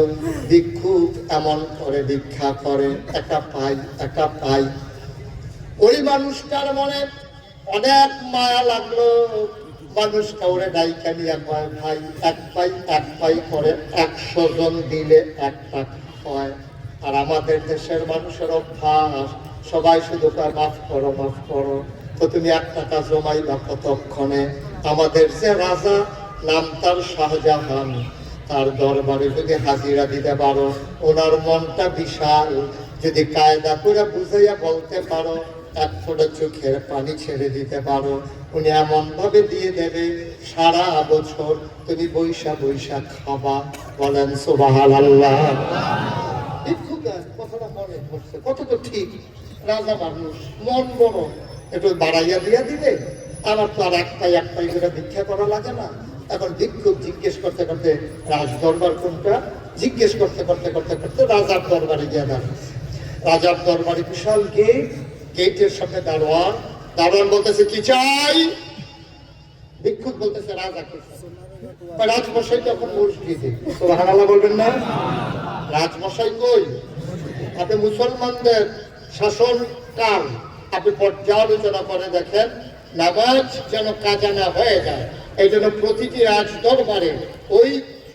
Speaker 1: ভিক্ষুক এমন করে ভিক্ষা করে, একটা পাই একটা পাই, ওই মানুষটার মনে অনেক মায়া লাগলো। মানুষ কাউরে ডাইকা নিয়ে কয় ভাই এক পাই করে 100 জন দিলে 1 টাকা হয়। আর আমাদের দেশের মানুষের অভ্যাস, সবাই শুধু কয় মাফ করো মাফ করো। তো তুমি 1 টাকা জমাইবা কতক্ষণে? আমাদের যে রাজা নাম তার শাহজাহান, তার দরবারে যদি হাজিরা দিতে পারো, ওনার মনটা বিশাল, যদি কায়দা করে বুঝাইয়া বলতে পারো, এক ফোঁটা চোখের পানি ছেড়ে দিতে পারো, উনি এমন ভাবে দিয়ে দেবে সারা বছর তুমি বৈশা বৈশা খাবা। বলেন সুবহানাল্লাহ। কথাটা মনে পড়ছে, কত তো ঠিক। রাজা মানুষ, মন বড়, একটু বাড়াইয়া দিয়া দিবে। আমার তো আর এক পাই করে ভিক্ষা করা লাগে না। এখন ভিক্ষুক জিজ্ঞেস করতে করতে রাজ দরবার কোনটা জিজ্ঞেস করতে করতে করতে করতে রাজার দরবারে গিয়ে দাঁড়াচ্ছে। রাজার দরবারে বিশাল গেট, গেটের সামনে দারোয়ান। দারোয়ান বলতেছে কি চাই? ভিক্ষুক বলতেছে রাজা কে? রাজমশাই তো এখন মসজিদে। সুবহানাল্লাহ বলবেন না? রাজমশাই কই? আপনি মুসলমানদের শাসন কাল আপনি পর্যালোচনা করে দেখেন, নামাজ যেন কাজা না হয়ে যায়, এই জন্য প্রতিটি রাজ দরবারে ওই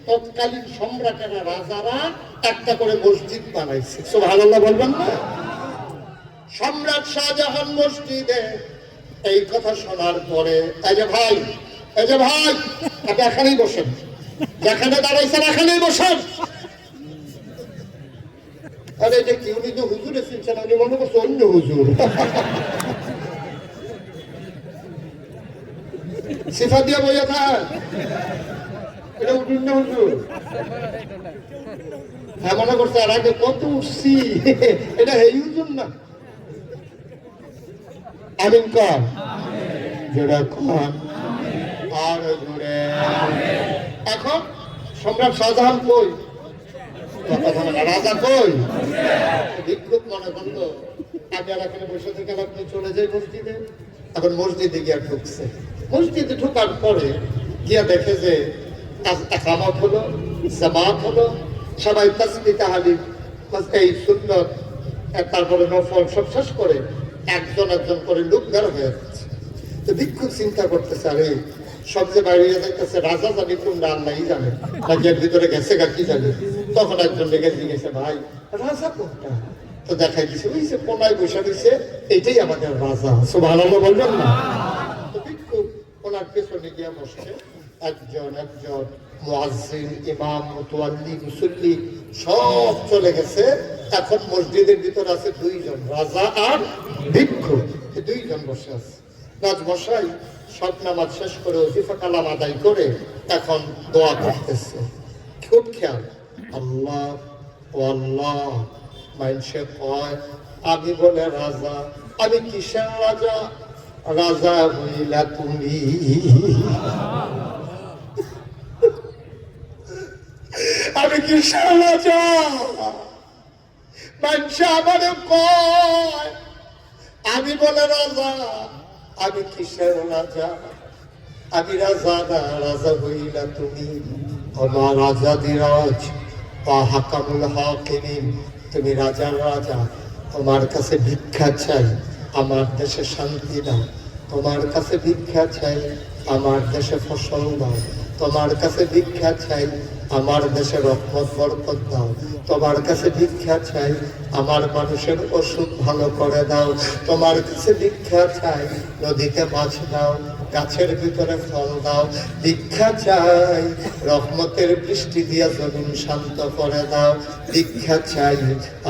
Speaker 1: তৎকালীন সম্রাটেরা রাজারা একটা করে মসজিদ বানাইছে। সুবহানাল্লাহ বলবেন না? সম্রাট শাহজাহান মসজিদে এই কথা শোনার পরে এই যে ভাই আপনি এখানেই বসেন, যেখানে দাঁড়াইছেন এখানেই বসেন। আরে এটা কি, উনি তো হুজুরে চিনছেন, উনি মনে করছে অন্য হুজুর। সিফা দিয়া বইয়া থাক, এটা অন্য হুজুর। হ্যাঁ মনে করছে আর আগে কত উঠছি, এটা এই হুজুর না। আমিন কর, জোরে কর, আর জোরে। এখন সম্রাট শাহজাহান কই? রাজা কই? ভিক্ষুক মনে করলো আমি আর এখানে বসে থেকে আপনি চলে যাই মসজিদে। এখন মসজিদে গিয়া ঢুকছে। মসজিদে ঢুকার পরে গিয়া দেখে যে একামত হলো, জামাত হলো, সবাই তাসবিহ তাহলিল এই সুন্নত তারপরে নফল সব শেষ করে একজন একজন করে লোক বের হয়ে যাচ্ছে। তো ভিক্ষুক চিন্তা করতেছে, আরে সব যে বাইরে যাইতেছে, রাজা জানি কোনটা আল্লাহই জানে, নাকি এর ভিতরে গেছে গা কি জানে। তখন একজন লেগে জিজ্ঞেসে ভাই রাজা কোনটা? তো দেখাই দিছে ওই যে কোনায় বসে দিছে, এইটাই আমাদের রাজা। সুবহানাল্লাহ বলবেন না? তো ভিক্ষুক ওনার পেছনে গিয়ে বসছে। একজন একজন মুয়াজ্জিন, ইমাম, মুতাওয়াল্লি, মুসল্লি সব চলে গেছে। এখন মসজিদের ভিতর আছে 2 জন, রাজা আর ভিক্ষুক। 2 জন বসে আছে। রাজমশাই সব নামাজ শেষ করে ওজিফা কালাম আদায় করে এখন দোয়া করতেছে। খুব খেয়াল, আল্লাহ ও আল্লাহ। মানুষে কয় আমি বলে রাজা, আমি কিসের রাজা? রাজা হইলা তুমি। আমি কিসের রাজা? মানুষে আমার কয় আমি বলে রাজা, আমি কিসের রাজা? আমি রাজা না, রাজা হইলা তুমি। আমার রাজা দিরাজ বা হাকামুল হাকিমিন, তুমি রাজার রাজা। তোমার কাছে ভিক্ষা চাই, আমার দেশে শান্তি দাও। তোমার কাছে ভিক্ষা চাই, আমার দেশে ফসল দাও। তোমার কাছে ভিক্ষা চাই, আমার দেশে রহমত বরকত দাও। তোমার কাছে ভিক্ষা চাই, আমার মানুষের অসুখ ভালো করে দাও। তোমার কাছে ভিক্ষা চাই, নদীতে মাছ দাও, গাছের ভিতরে ফল দাও। ভিক্ষা চাই, রহমতের বৃষ্টি দিয়া জমিন শান্ত করে দাও। ভিক্ষা চাই,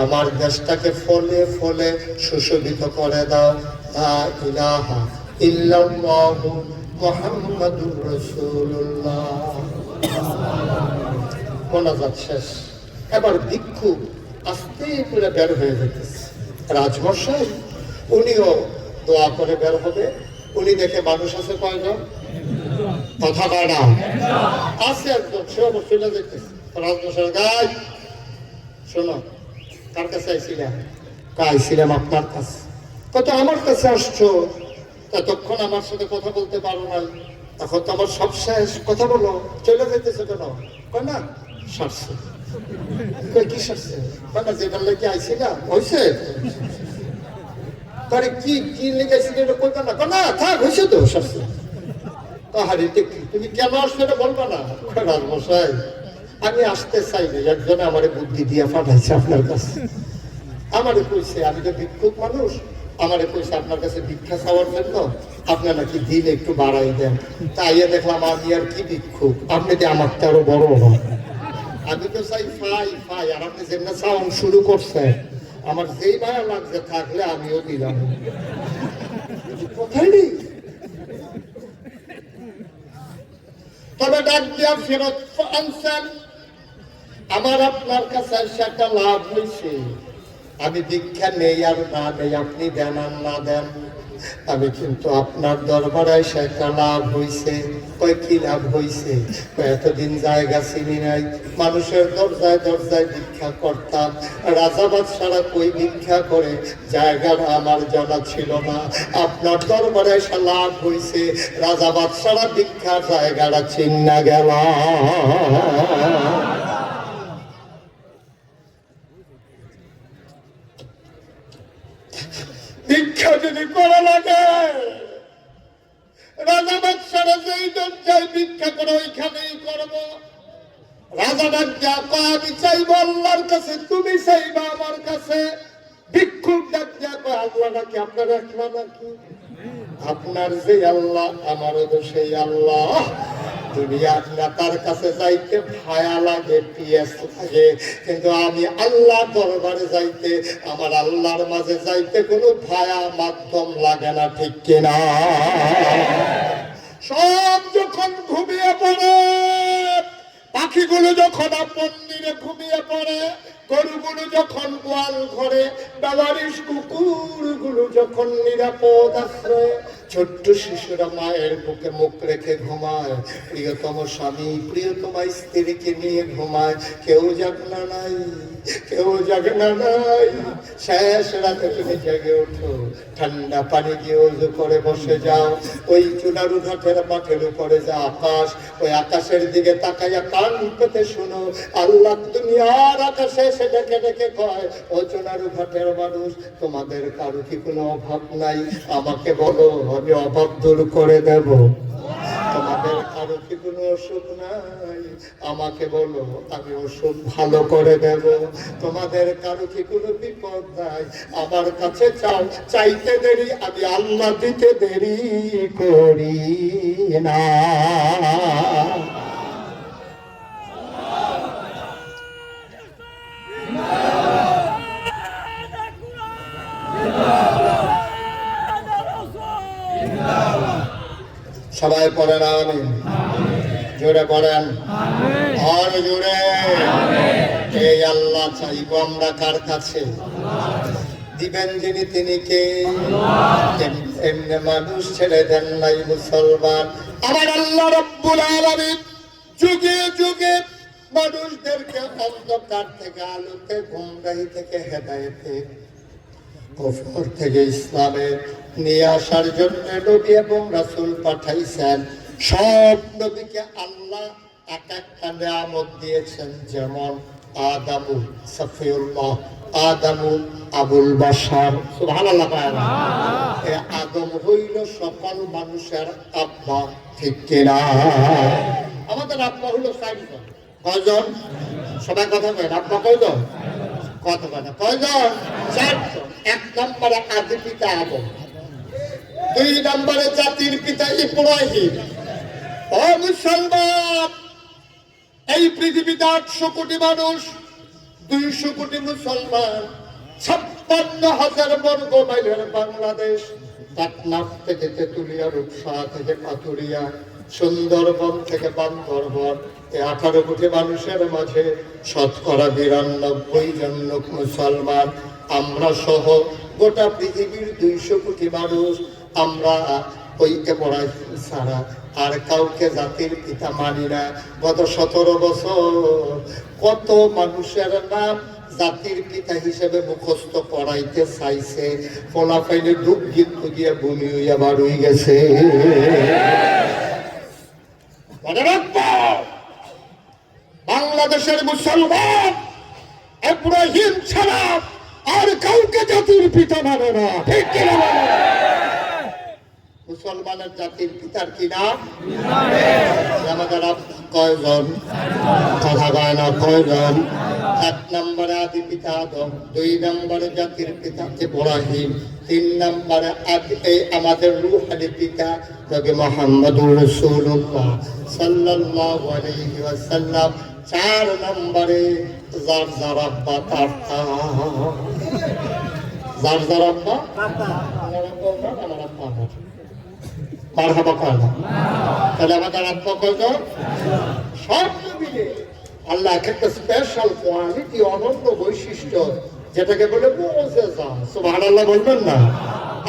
Speaker 1: আমার দেশটাকে ফলে ফলে সুশোভিত করে দাও। লা ইলাহা ইল্লাল্লাহু মুহাম্মাদুর রাসূলুল্লাহ। মোনাজাত শেষ। এবার ভিক্ষু আস্তে করে বের হয়ে যেতেছে। রাজমশাই উনিও দোয়া করে বের হবে। উনি দেখে মানুষ আছে কয়জন? কথা কয় না, আছে একজন, সে অবশ্যই দেখতেছে। রাজমশাই গাই, শোনো, কার কাছে আইছিলাম? আইছিলাম আপনার কাছে। কত আমার কাছে আসছো, এতক্ষণ আমার সাথে কথা বলতে পারো নাই, এখন তো আমার সব শেষ, কথা বলো। চলে যেতেছে কেন? কয় না সারছে। কি সারছে? কয় না যেটার লেগে আইছিলাম হয়েছে। কি কি লেগেছিল এটা বলবে না? কয় না থাক, হয়েছে তো, সারছে। তাহারি তুমি কেন আসছো এটা বলবা না? রাজমশাই আমি আসতে চাই না, একজনে আমার বুদ্ধি দিয়ে পাঠাইছে আপনার কাছে। আমারে কইছে, আমি তো ভিক্ষুক মানুষ, আমারে কইছে আপনার কাছে ভিক্ষা চাওয়ার জন্য, আপনার নাকি দিন একটু বাড়াই দেন। তাই দেখলাম আমি আর কি ভিক্ষুক, আপনি যে আমার তো আরো বড় হন। আমি তো চাই ফাই ফাই, আর আপনি যেমন চাওন শুরু করছে, আমার যেই মায়া লাগছে থাকলে আমিও দিলাম। কোথায় নেই, তবে ডাক দিয়া ফেরত আনছেন। আমার আপনার কাছে একটা লাভ হয়েছে, আমি দীক্ষা নেই আর না নেই, আপনি দেন আর না দেন, আমি কিন্তু আপনার দরবারে এসে একটা লাভ হয়েছে। কয় কি লাভ হয়েছে? এতদিন জায়গা চিনি নাই, মানুষের দরজায় দরজায় ভিক্ষা করতাম, রাজা বাদশারা কই ভিক্ষা করে জায়গাটা আমার জানা ছিল না। আপনার দরবারে এসে লাভ হয়েছে, রাজা বাদশারা ভিক্ষার জায়গাটা চিন্না গেল। ভিক্ষা যদি করা লাগে, রাজা বাদশারা যেই দরজায় ভিক্ষা করে ওইখানেই করবো। রাজা ডাকিয়া কয় আমি চাইবো আল্লাহর কাছে, তুমি চাইবা আমার কাছে। ভিক্ষুক ডাকিয়া কয় আল্লাহ নাকি আপনার একলা নাকি? আপনার যে আল্লাহ আমারও তো সেই আল্লাহ। দুনিয়ার নেতার কাছে যাইতে ভায়া লাগে, পিয়াস লাগে, কিন্তু আমি আল্লাহ দরবারে যাইতে, আমার আল্লাহর মাঝে যাইতে কোনো ভায়া মাধ্যম লাগে না, ঠিক কিনা? সব যখন ঘুমিয়ে পড়ে, পাখিগুলো যখন আপন নিরে ঘুমিয়ে পড়ে, গরুগুলো যখন গোয়াল ঘরে, বেওয়ারিশ কুকুরগুলো যখন নিরাপদ আশ্রয়ে, ছোট্ট শিশুরা মায়ের বুকে মুখ রেখে ঘুমায়, প্রিয়তম স্বামী প্রিয়তমা স্ত্রীকে নিয়ে ঘুমায়, কেউ জাগনা নাই, কেউ জাগনা নাই। শেষ রাতে তুমি জেগে ওঠো, ঠান্ডা পানি দিয়ে ওযু করে বসে যাও, ওই চুনারু ঘাটের মাঠের উপরে যা আকাশ, ওই আকাশের দিকে তাকাইয়া কান পেতে শোনো, আল্লাহ দুনিয়ার আকাশে এসে ডেকে ডেকে কয়, ও চুনারু ঘাটের মানুষ, তোমাদের কারো কি কোনো অভাব নাই? আমাকে বলো, আমি অভাব দূর করে দেব। তোমাদের কারো কি কোনো অসুখ নাই? আমাকে বলো, আমি অসুখ ভালো করে দেব। তোমাদের কারো কি কোনো বিপদ নাই? আমার কাছে চাও, চাইতে দেরি, আমি আল্লাহ দিতে দেরি করি না। সবাই পড়েন আমিন, জোরে পড়েন আর জোরে। এই আল্লাহ চাইব আমরা কার কাছে? দিবেন যিনি তিনি কে? এমনি মানুষ ছেড়ে দেন নাই মুসলমান। আমার আল্লাহ রব্বুল আলামিন যুগে যুগে মানুষদেরকে অন্ধকার থেকে আলোতে, গুমরাহি থেকে হেদায়েতে, কুফর থেকে ইসলামে নিয়ে আসার জন্য নবী এবং রাসূল পাঠাইছেন। সব নবীকে আল্লাহ এক একটা নিয়ামত দিয়েছেন, যেমন আদামু সফিউল্লাহ, আদামু আবুল বাশার, সুবহানাল্লাহ। আদম হইল সকল মানুষের আব্বা, ঠিক কিনা? আমাদের আব্বা হলো চারজন, কয়জন? সবাই কথা বলেন, আব্বা কয়জন? কথা বলেন কয়জন? 4 জন। 1 নম্বরে আদি পিতা আদম, 2 নম্বরে জাতির পিতা ইব্রাহিম। ও মুসলমান, এই পৃথিবীতে 800 কোটি মানুষ, 200 কোটি মুসলমান, 56,000 বর্গ মাইলের বাংলাদেশ। পাটনা থেকে তেতুলিয়া, রূপসা থেকে পাতুরিয়া, সুন্দরবন থেকে বান্দরবন, এই 18 কোটি মানুষের মাঝে 92% জন লোক মুসলমান। আমরা সহ গোটা পৃথিবীর 200 কোটি মানুষ, আমরা ওই ইব্রাহিম ছাড়া আর কাউকে জাতির পিতা মানি না। গত 17 বছর কত মানুষের নাম জাতির পিতা হিসেবে মুখস্থ করাইতে চাইছে, ফলাফাইলে ডুব গিয়ে গিয়ে বমি হইয়া বার হয়ে গেছে। বাংলাদেশের মুসলমান ইব্রাহিম ছাড়া আর কাউকে জাতির পিতা মানে না, ঠিক কিনা? মুসলমানের জাতির পিতার কি নাম? আমাদের কয়জন? কথা কয় না, কয়জন? 1 নম্বরে আদি পিতা আদম, 2 নম্বরে জাতির পিতা ইব্রাহিম, 3 নম্বরে আমাদের রূহানি পিতা নবী মুহাম্মদুর রাসূলুল্লাহ সাল্লাল্লাহু আলাইহি ওয়াসাল্লাম, 4 নম্বরে যার যার আব্বা তার যার যার আব্বা আমার আব্বা মারহাবা কানা। তাহলে আমাদের আব্বা কয়জন? সব মিলে আল্লাহ একটা স্পেশাল কোয়ালিটি, অনন্য বৈশিষ্ট্য, যেটাকে বলে মুজিজা। সুবহানাল্লাহ বলবেন না?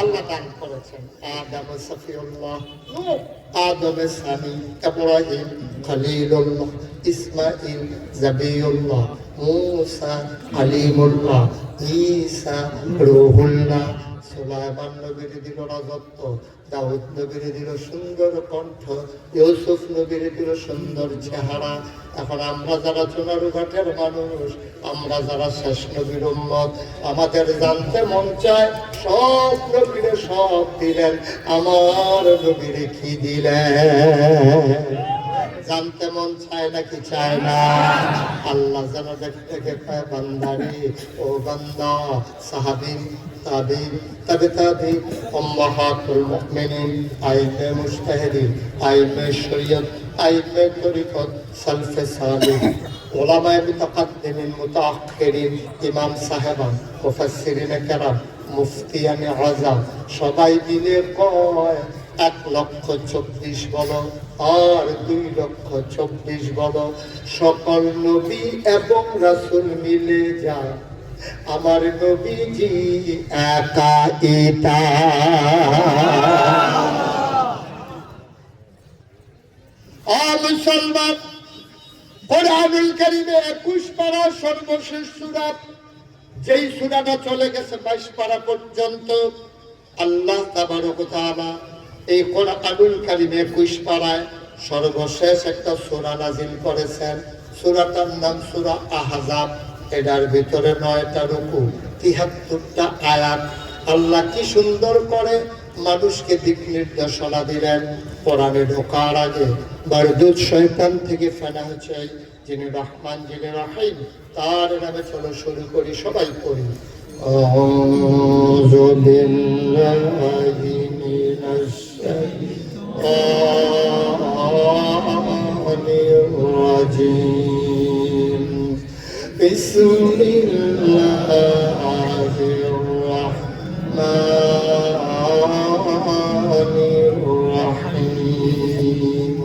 Speaker 1: আল্লাহ দান করেছেন। আদম সফিউল্লাহ, নূহ আদম সানি, ইব্রাহিম খলিলুল্লাহ, ইসমাঈল জাবিউল্লাহ, মূসা কালিমুল্লাহ, ঈসা রূহুল্লাহ। সুলাইমান নবীর দিল রাজত্ব, দাউদ নবীর দিল সুন্দর কণ্ঠ, ইউসুফ নবীর দিল সুন্দর চেহারা। এখন আমরা যারা চুনারুঘাটের মানুষ, আমরা যারা শেষ নবীর উম্মত, আমাদের জানতে মন চায় সব নবীরে সব দিলেন, আমার নবীরে কি দিলেন? জানতে মন চায় নাকি চায় না? আল্লাহ যেন দেখতে পায় বান্দারে, ও বান্দা, সাহাবী, তাবিঈন, তাবিঈন, উম্মাহাতুল মুমিনিন, আইমে মুজতাহিদিন, আইমে শরীয়ত, আইমে তরিকত, সালফে সালেহ, উলামায়ে মুতাকাদ্দিমিন, মুতাআখিরিন, ইমাম সাহেবান, মুফাসসিরিনে কেরাম, মুফতিয়ানে আযম, সবাই মিলে কয় 1,24,000 বলো আর 2,24,000 বলো। সকল নবী এবং রাসূল মিলে যায়, আমার নবীজি একা এটা। মুসলমান, কোরআনুল কারীমে 21 পারা সর্বশেষ সূরা, যেই সূরাটা চলে গেছে 22 পারা পর্যন্ত। আল্লাহ তাবারক ওয়া তাআলা এই কোরআনুল কারীমে 21 পারায় সর্বশেষ একটা সূরা নাযিল করেছেন। সূরাটার নাম সূরা আহজাব। এটার ভিতরে 9টা রুকু, 73টা আয়াত। আল্লাহ কি সুন্দর করে মানুষকে দিক নির্দেশনা দিলেন। কোরআনে ঢোকার আগে বারদুদ শয়তান থেকে ফেনা হচ্ছে, যিনি রহমান, যিনি রহিম, তার নামে চলো শুরু করি, সবাই পড়ি। আউযু বিল্লাহি মিনাশ শাইতানির রাজীম। বিসমিল্লাহির রাহমানির রাহিম।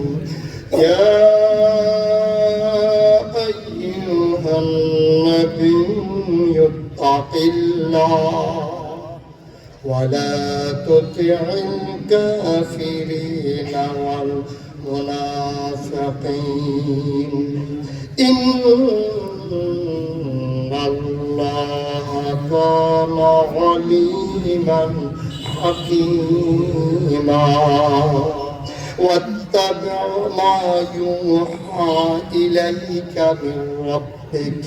Speaker 1: ইয়া আইয়ুহান নাবিয়্যু ইত্তাকিল্লাহ ওয়া লা তুতি'ল কাফিরিনা ওয়াল মুনাফিকিন। ইন্নাল্লাহা কানা আলীমান হাকীমা। واتبع ما يوحى إليك من ربك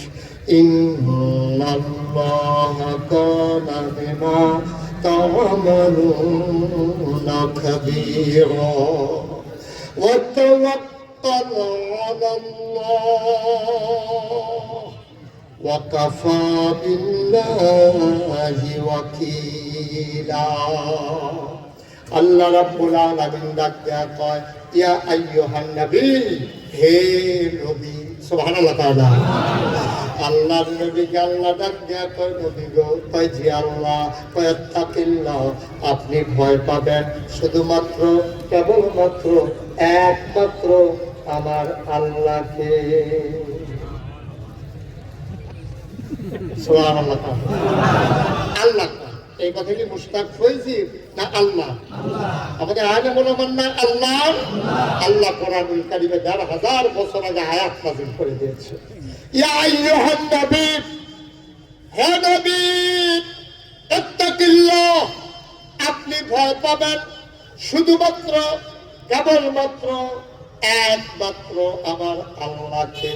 Speaker 1: إن الله كان بما تعملون خبيرا وتوكل على الله وكفى بالله وكيلا আল্লাহ রাব্বুল আলামিন ডাক দেয়া কয় ইয়া আইয়ুহান নবী, হে নবী। সুবহানাল্লাহ তাআলা। আল্লাহর নবীকে আল্লাহ ডাক দেয়া কয় নবী গো, কয় জি আল্লাহ, কয় তাকিল্লাহ, আপনি ভয় পাবেন শুধুমাত্র কেবলমাত্র একমাত্র আমার আল্লাহকে। সুবহানাল্লাহ। আল্লাহ এই কথা কি মুশতাক ফৈজি না আল্লাহ? আমাদের আলেম ওলামার না আল্লাহ। আল্লাহ কোরআনুল কারীমে ১০০০ বছর আগে আয়াত নাযিল করে দিয়েছে, ইয়া আইয়ুহান নবী, হে নবী, ইত্তাকিল্লাহ, আপনি ভয় পাবেন শুধুমাত্র কেবলমাত্র একমাত্র আমার আল্লাহকে।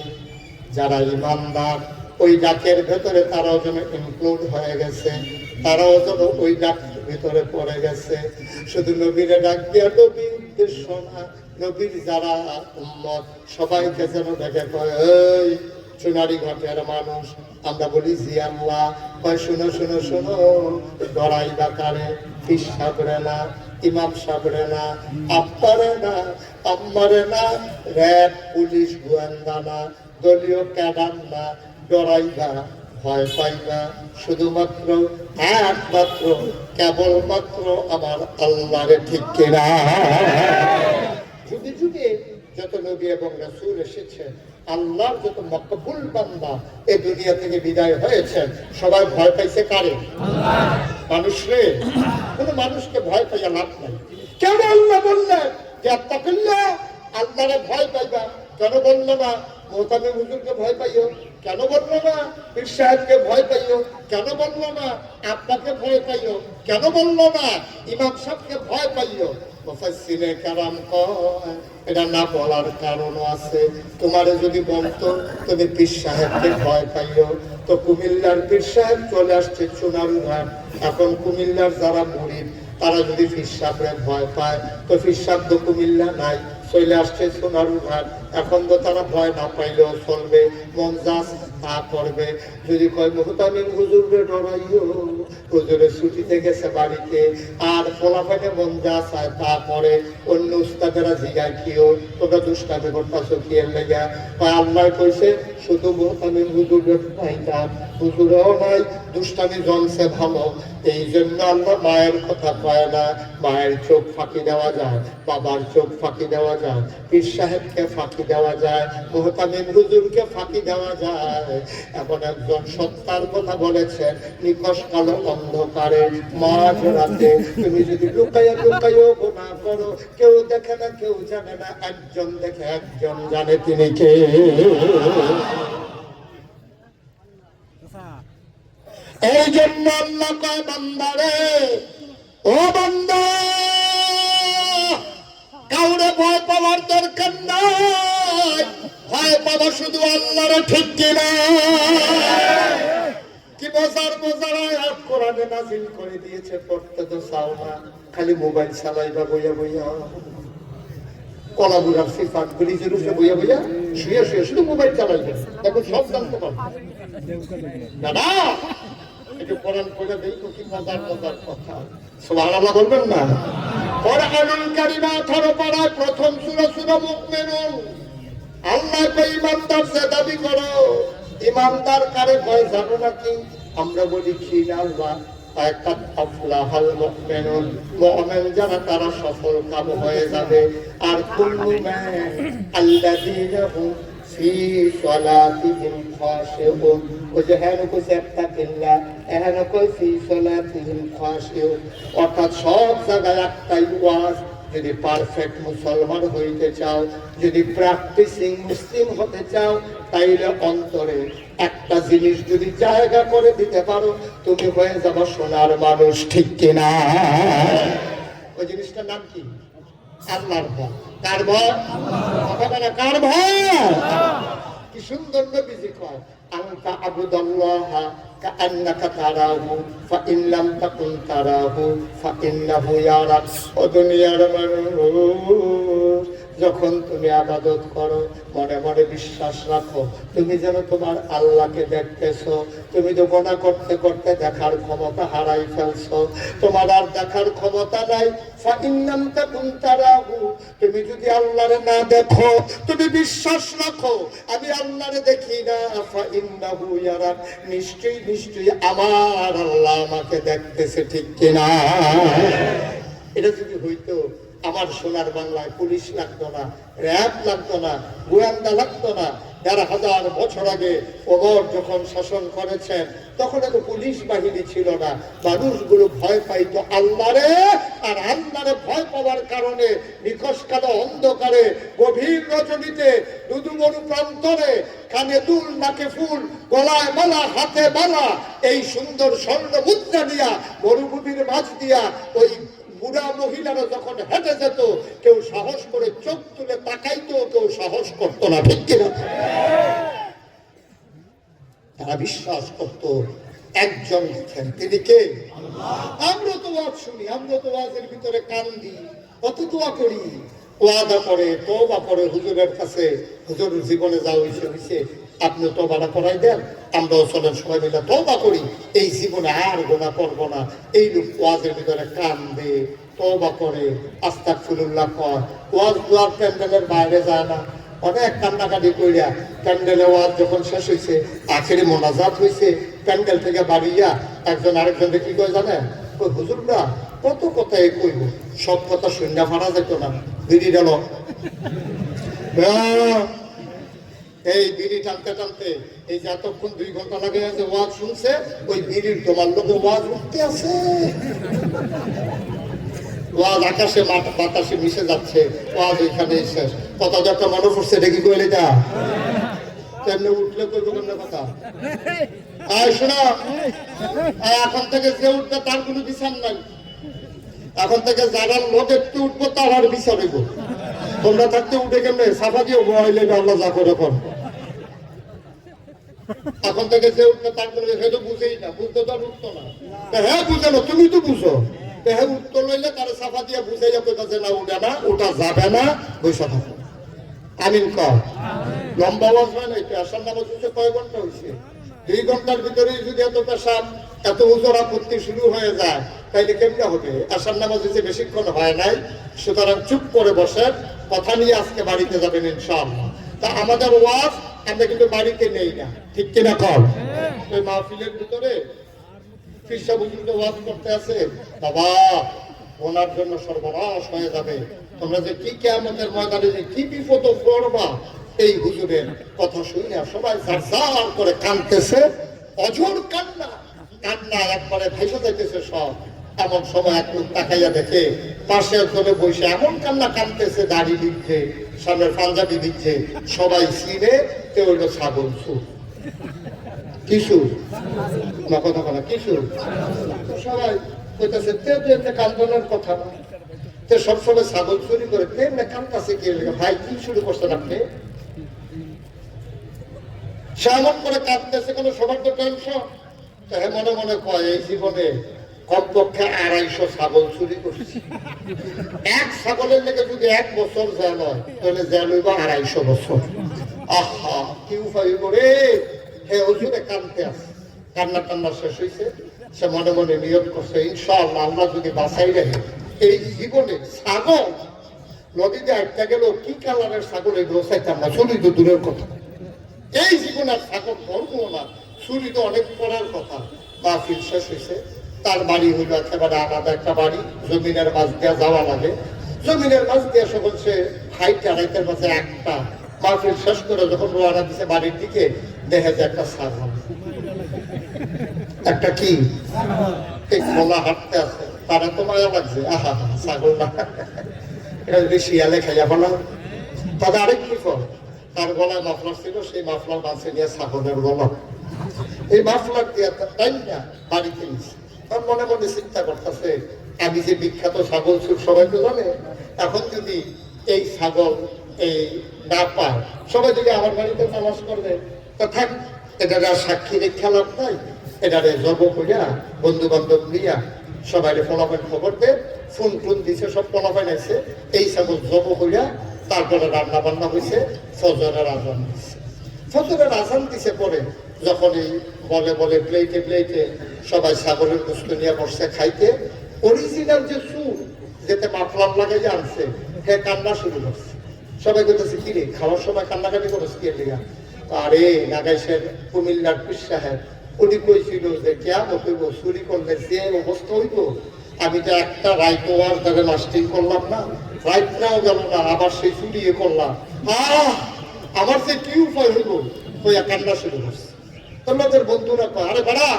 Speaker 1: যারা ঈমানদার ওই ডাকের ভেতরে তারাও যেন ইনক্লুড হয়ে গেছে, তারাও যেন ওই ডাকের ভিতরে পড়ে গেছে। শুধু নবীরে ডাক দিয়া নবীর উদ্দেশ্য না, নবীর যারা উম্মত সবাইকে যেন ডেকে কয়, এই সোনারি ঘাটের মানুষ, আমরা বলি জি আল্লাহ, কয় শুনো শুনো শুনো, ডরাই বাকারে, পীর সাবরে না, ইমাম সাবরে না, আব্বারে না, আম্মারে না, র্যাব, পুলিশ, গোয়েন্দা না, দলীয় ক্যাডার না, ডরাইবা, ভয় পাইবা, শুধুমাত্র একমাত্র কেবলমাত্র আমার আল্লাহরে। ঠিক কিনা? যুগে যুগে যত নবী এবং রাসূল এসেছে, আল্লাহর যত মকবুল বান্দা এই দুনিয়া থেকে বিদায় হয়েছে, সবাই ভয় পাইছে কারে? মানুষ রে। কোন মানুষকে ভয় পাইয়া লাভ নাই। কেন আল্লাহ বললেন যে আত্তাকিল্লাহ, আল্লাহরে ভয় পাইবা? কেন বললো না মোহতামি হুজুরকে ভয় পাইও? কেন বললো না পীর সাহেবকে ভয় পাইও? কেন বললো না আপনাকে ভয় পাইও? কেন বললো না ইমাম সাহেবকে ভয় পাইও? মুফাসসিরে কেরাম কয় এটা না বলার কারণও আছে। তোমার যদি বলতো তুমি পীর সাহেবকে ভয় পাইও, তো কুমিল্লার পীর সাহেব চলে আসছে সোনারুঘাট। এখন কুমিল্লার যারা মুরিদ তারা যদি পীর সাহেবরে ভয় পায়, তো পীর সাহেব তো কুমিল্লা নাই, চলে আসছে সোনারুঘাট। এখন তো তারা ভয় না পাইলেও চলবে, মন যা তা করবে। যদি কয় মুহতামিম হুজুরে ডরাইও, হুজুরে ছুটিতে গেছে বাড়িতে, আর ফলাফলে মন যা চায় তা করে। অন্য উস্তাদেরা জিগায় কিও তোমরা দুষ্টামি করতেছো কি এর লেগা? আল্লাহ কইছে শুধু মুহতামিম হুজুরের নাই, তার হুজুরেও নাই, দুষ্টামি জমছে ভালো। এই জন্য আল্লাহ মায়ের কথা কয় না। মায়ের চোখ ফাঁকি দেওয়া যায়, বাবার চোখ ফাঁকি দেওয়া যায়, পীর সাহেবকে ফাঁকি দেওয়া যায়, মুহতামিম হুজুরকে ফাঁকি দেওয়া যায়। এমন একজন সত্তার কথা বলেছেন, নিকশ কালো অন্ধকারে মাঝ রাতে তুমি যদি লুকাইয়া লুকাইও গুনাহ করো, কেউ দেখে না, কেউ জানে না, একজন দেখে একজন জানে, তিনি কে? এই জন্য আল্লাহ কয় বান্দারে, ও বান্দা, কাউরে ভয় পাওয়ার দরকার নাই, ভয় পাওয়া শুধু আল্লাহরে। ঠিক কিনা? কি বোঝার বোঝার আয়াত কোরআনে নাযিল করে দিয়েছে, পড়তে তো চাও না, খালি মোবাইল চালাইবা বইয়া বইয়া। কলাগুলার সিফাত ব্রিজের উপরে বইয়া বইয়া শুয়ে শুয়ে শুধু মোবাইল চালাইবে, দেখো সব জানতে পারবে। দাদা একটু কোরআন পড়ে দেখো কি মজার মজার কথা। সুবহানাল্লাহ বলবেন না? কোরআনুল কারীম 18 পারায় প্রথম সূরা সূরা মুমিনুন। আল্লাহ কই ইমানদার সে দাবি করো, ইমানদার কারে কয় জানো নাকি? আমরা বলি কি না আল্লাহ, একটা আফলাহাল মুমিনুন, মুমিন যারা তারা সফল কাম হয়ে যাবে। আর কুল্লু মান আল্লাযীনা হুম ফি সালাতিহিম খাশিউন, ওই যে হ্যাঁ কইছে আত্তাকিল্লাহ, হ্যাঁ কই ফি সালাতিহিম খাশিউন। অর্থাৎ সব জায়গায় একটাই ওয়াজ, যদি পারফেক্ট মুসলমান হইতে চাও, যদি প্র্যাকটিসিং মুসলিম হতে চাও, তাইলে অন্তরে একটা জিনিস যদি জায়গা করে দিতে পারো, তুমি হয়ে যাবো সোনার মানুষ। ঠিক কিনা? ওই জিনিসটার নাম কি? আল্লাহর ভয়। কার ভয়? কার ভয়? কি সুন্দর নবীজি কয়, আনতা আবুদাল্লাহ কাআন্নাকা তারাহু ফাইন লাম তাকুন তারাহু ফাইন্নাহু ইয়ারাক। ও দুনিয়ার মানুষ, যখন তুমি আবাদত করো মনে মনে বিশ্বাস রাখো তুমি যেন তোমার আল্লাহকে দেখতেছো। তুমি তো গোনা করতে করতে দেখার ক্ষমতা হারাই ফেলছো, তোমার আর দেখার ক্ষমতা নাই। তুমি যদি আল্লাহরে না দেখো, তুমি বিশ্বাস রাখো আমি আল্লাহরে দেখি না, নিশ্চয়ই নিশ্চয়ই আমার আল্লাহ আমাকে দেখতেছে, ঠিক কিনা? এটা যদি হইতো আমার সোনার বাংলায় পুলিশ লাগতো না, র্যাব লাগতো না, গোয়েন্দা লাগতো না। ১,৫০০ বছর আগে ওমর যখন শাসন করেছেন তখন এত পুলিশ বাহিনী ছিল না, মানুষগুলো ভয় পাইতো আল্লাহরে। আর আল্লাহরে ভয় পাওয়ার কারণে নিখোঁজ কালো অন্ধকারে গভীর রজনীতে দুদুমরু প্রান্তরে কানে দুল নাকে ফুল গলায় মালা হাতে মালা এই সুন্দর স্বর্ণ মুদ্রা দিয়া মরুভূমির মাঝ দিয়া ওই বুড়া মহিলারা যখন হেঁটে যেত কেউ সাহস করে চোখ তুলে তাকাইতো, কেউ সাহস করতো না, ঠিক কিনা? তারা বিশ্বাস করতো একজন আছেন, তিনি কে? আমরা তো ওয়াজ শুনি, আমরা তো ওয়াজের ভিতরে কান দিই, কত দোয়া করি, ওয়াদা করে তওবা করে হুজুরের কাছে, হুজুর জীবনে যা হইছে হইছে, আপনি তওবাটা করাই দেন, আমরাও চলেন সবাই মিলে তওবা করি, এই জীবনে আর গুনাহ করব না। এই লোক ওয়াজের ভিতরে কান দিয়ে তওবা করে আস্তাগফিরুল্লাহ কয়, ওয়াজ দুয়ার প্যান্ডেলের বাইরে যায় না, অনেক কান্নাকাটি কইরা প্যান্ডেলে ওয়াজ যখন শেষ হয়েছে আখেরি মোনাজাত হয়েছে, প্যান্ডেল থেকে বাড়িয়া একজন আরেকজনকে কি কয় জানেন? ওই হুজুররা কত কথাই কইব, সব কথা শূন্য ফাড়া যেত না, বিড়ি গেল। এই বিড়ি টানতে টানতে এই যে এতক্ষণ 2 ঘন্টা লাগে আছে ওয়াজ শুনছে, ওই বিড়ির তোমার লোকে ওয়াজ উঠতে আছে, ওয়াজ আকাশে বাতাসে মিশে যাচ্ছে, ওয়াজ ওইখানে শেষ। কথা তো একটা মনে পড়ছে, এটা কি কইলে যা তেমনি উঠলে কইব কেমনে কথা? শোনা, এখন থেকে যে উঠবে তার কোনো বিচার নাই, এখন থেকে যারা লোক একটু উঠবো তার আর বিচার হইব। তোমরা থাকতে উঠে কেমনে সাফা দিয়ে বহাইলে আল্লাহ যা করে কর। এখন থেকে যে উঠবে তার কোনো সেটা বুঝেই না, বুঝতে তো আর উঠতো না। হ্যাঁ বুঝে না, তুমি তো বুঝো। হ্যাঁ উত্তর লইলে তার সাফা দিয়ে বুঝাইয়া কইতাছে না উঠে না, ওটা যাবে না, বৈশা থাকো। আমিন কর। লম্বা আওয়াজ হয় না, একটু আসার নামাজ হচ্ছে কয় ঘন্টা হয়েছে? 2 ঘন্টার ভিতরেই যদি এত পেশাব এত উজর আপত্তি শুরু হয়ে যায় তাইলে কেমনে হবে? আসার নামাজ হচ্ছে বেশিক্ষণ হয় নাই, সুতরাং চুপ করে বসেন, কথা নিয়ে আজকে বাড়িতে যাবেন ইনশাআল্লাহ। তা আমাদের ওয়াজ আমরা কিন্তু বাড়িতে নেই না, ঠিক কিনা কর? ওই মাহফিলের ভিতরে ফিরসা বুজুর্গ ওয়াজ করতে আছে, বাবা ওনার জন্য সর্বনাশ হয়ে যাবে, তোমরা যে কি কিয়ামতের ময়দানে যে কি বিপদ পড়বা, এই হুজুরের কথা শুনে সবাই জারজার করে কাঁদতেছে, অঝোর কান্না, কান্না একবারে ভেসে যাইতেছে সব। এমন সময় এক লোক তাকাইয়া দেখে পাশে ধরে বসে এমন কান্না কাঁদতেছে, দাড়ি দিচ্ছে, সামনের পাঞ্জাবি দিচ্ছে, সবাই চিনে কেউ হইল ছাগল সুর। কি সুর? না কথা বলা, কি সুর? সবাই কইতেছে তে কান্দনের কথা না, তে সবসময় ছাগল চুরি করে তেমনি কান্দাছে কে? ভাই কি শুরু করছেন আপনি? সে এমন করে কাঁদতেছে, কোনো সবার তো টেনশন। হ্যাঁ মনে মনে কয় এই জীবনে কমপক্ষে 250 ছাগল চুরি করছি, এক ছাগলের লেগে যদি 1 বছর জেল হয় তাহলে জেল হইব 250 বছর। আহা কি উপায় করে হে হুজুরে কাঁদতে আছে। কান্না টান্না শেষ হয়েছে, সে মনে মনে নিয়ত করছে ইনশাআল্লাহ আল্লাহ যদি বাঁচাই রাখে এই জীবনে ছাগল নদীতে আটকা গেল, কি কালারের ছাগল এগুলো চাইতাম না, চুরি তো দূরের কথা, এই জীবনের ছাগল ধরবো না, চুরি তো অনেক পরের কথা। মাহফিল শেষ হয়েছে, তার বাড়ি হইল একেবারে আলাদা একটা বাড়ি, জমিনের মাঝ দিয়ে যাওয়া লাগে, জমিনের মাঝ দিয়ে সে বলছে হাইটে হাইটের মাঝে একটা। মাহফিল শেষ করে যখন রোয়ানা দিছে বাড়ির দিকে, দেখে যে একটা ছাগল, একটা কি এই খোলা হাঁটতে আছে, তারা তো মায়া লাগছে, আহা ছাগল না, এটা যদি শিয়ালে খাইয়া ফেলা। তাদের আরেক বিপদ, তার গলায় মাফলার ছিল, সেই মাফলার মাঝে নিয়ে ছাগলের গলা, এই মাফলার দিয়ে তাই না বাড়িতে নিচ্ছে। তার মনে মনে চিন্তা করতেছে আমি যে বিখ্যাত ছাগল চুর সবাই তো জানে, এখন যদি এই ছাগল এই না পায়, সবাই যদি আমার বাড়িতে নামাজ করবে তা থাক, এটার আর সাক্ষী রেখা লাভ নাই, এটারে জব করিয়া বন্ধু বান্ধব নিয়া সবাই ফলাফল খবর দে, ফোন টোন দিছে, সব ফলাফল আছে, এই ছাগল জব করিয়া তারপরে রান্না বান্না হয়েছে, ফজরের আজান দিচ্ছে। ফজরের আজান দিছে পরে যখন এই বলে বলে প্লেটে প্লেটে সবাই ছাগলের গোস্ত নিয়ে বসছে খাইতে, অরিজিনাল যে সুর যেতে মাফলাম লাগাই আনছে, সে কান্না শুরু করছে। সবাই বলতেছে কি রে, খাওয়ার সময় কান্নাকাটি করেছে কে লিগা? আরে নাগাইশের কুমিল্লার পীর সাহেব উনি কইছিল যে কেমন হইব, চুরি করলে যে অবস্থা হইব। আমি তো একটা রাইতোয়ার তাদের মাস্টিং করলাম না, রাইতটাও গেল না, আবার সেই চুরিয়ে করলাম। আমার সে কি উপায় হইব, ওই কান্না শুরু করছে। তোমাদের বন্ধুরা কয়, আরে বাড়া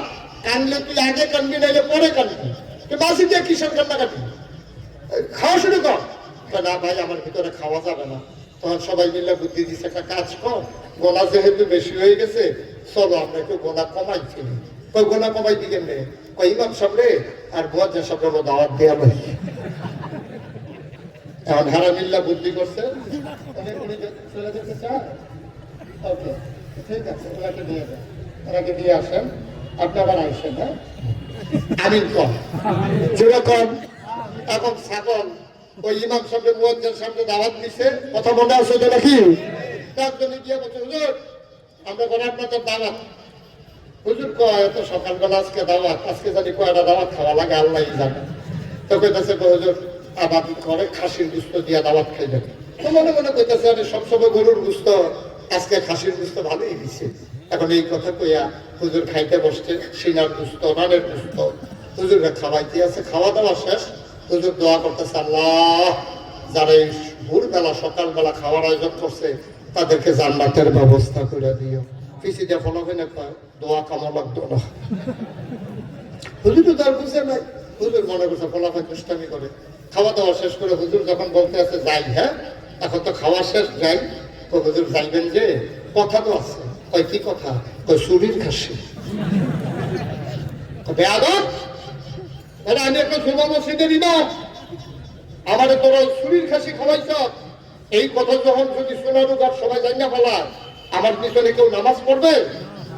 Speaker 1: কানলে তুই আগে কানবি নাইলে পরে কানবি, তুই মাসি দিয়ে কিসের কান্নাকাটি, খাওয়া শুরু কর। না ভাই আমার ভিতরে খাওয়া যাবে না। তখন সবাই মিলে বুদ্ধি দিচ্ছে, একটা কাজ কর, গোনা যেহেতু বেশি হয়ে গেছে, চলো আমরা একটু গোনা কমাই ফেলি। ওই গোনা কমাই দিকে নে, ওই ইমাম সামনে আর বুয়াজ্জা সামনে দাওয়াত দেওয়া ভাই। এখন হারামিল্লা বুদ্ধি করছে, চলে যেতে চায়, ওকে ঠিক আছে, ওনাকে দিয়ে দেন, ওনাকে দিয়ে আসেন, আপনি আবার আসেন। হ্যাঁ আমিন কম যেরকম। এখন ছাগল ওই ইমাম সামনে মুয়াজ্জিনের সামনে দাওয়াত দিছে, কথা মনে আছে তো নাকি? একজনে গিয়ে বলছে, হুজুর আমরা করে আপনাদের দাওয়াত। হুজুর কয় এত সকালবেলা আজকে দাওয়াত, আজকে জানি কয়টা দাওয়াত খাওয়া লাগে আল্লাহই জানে। তো কইতেছে হুজুর আবার ঘরে খাসির গুস্ত দিয়া দাওয়াত খাইবেন। তো মনে মনে কইতেছে আরে সবসময় গরুর গুস্ত, আজকে খাসির গুস্ত ভালোই দিছে। এখন এই কথা কইয়া হুজুর খাইতে বসছে, সিনার গুস্ত, রানের গুস্ত হুজুররা খাওয়াইতে আছে। খাওয়া দাওয়া শেষ, হুজুর দোয়া করতেছে, আল্লাহ যারা এই ভোরবেলা সকালবেলা খাওয়ার আয়োজন করছে তাদেরকে জান্নাতের ব্যবস্থা করে দিও। পিছিয়ে ফলাফে না পায়, দোয়া কামা লাগতো না। হুজুর তো তার বুঝে নাই, হুজুর মনে করছে ফলাফে দুষ্টামি করে। খাওয়া দাওয়া শেষ করে হুজুর যখন বলতে আছে যাই, হ্যাঁ এখন তো খাওয়া শেষ, যাই। তো হুজুর যাইবেন যে, কথা তো আছে। কয় কি কথা? কয় চুরির খাসি। বেয়াদব, আমি একটা জুমা মসজিদের ইমাম, আমাদের তোরা চুরির খাসি খাওয়াইছ। এই কথা যখন যদি শোনানো গাছ সবাই জানি না ফেলায়, আমার পিছনে কেউ নামাজ পড়বে?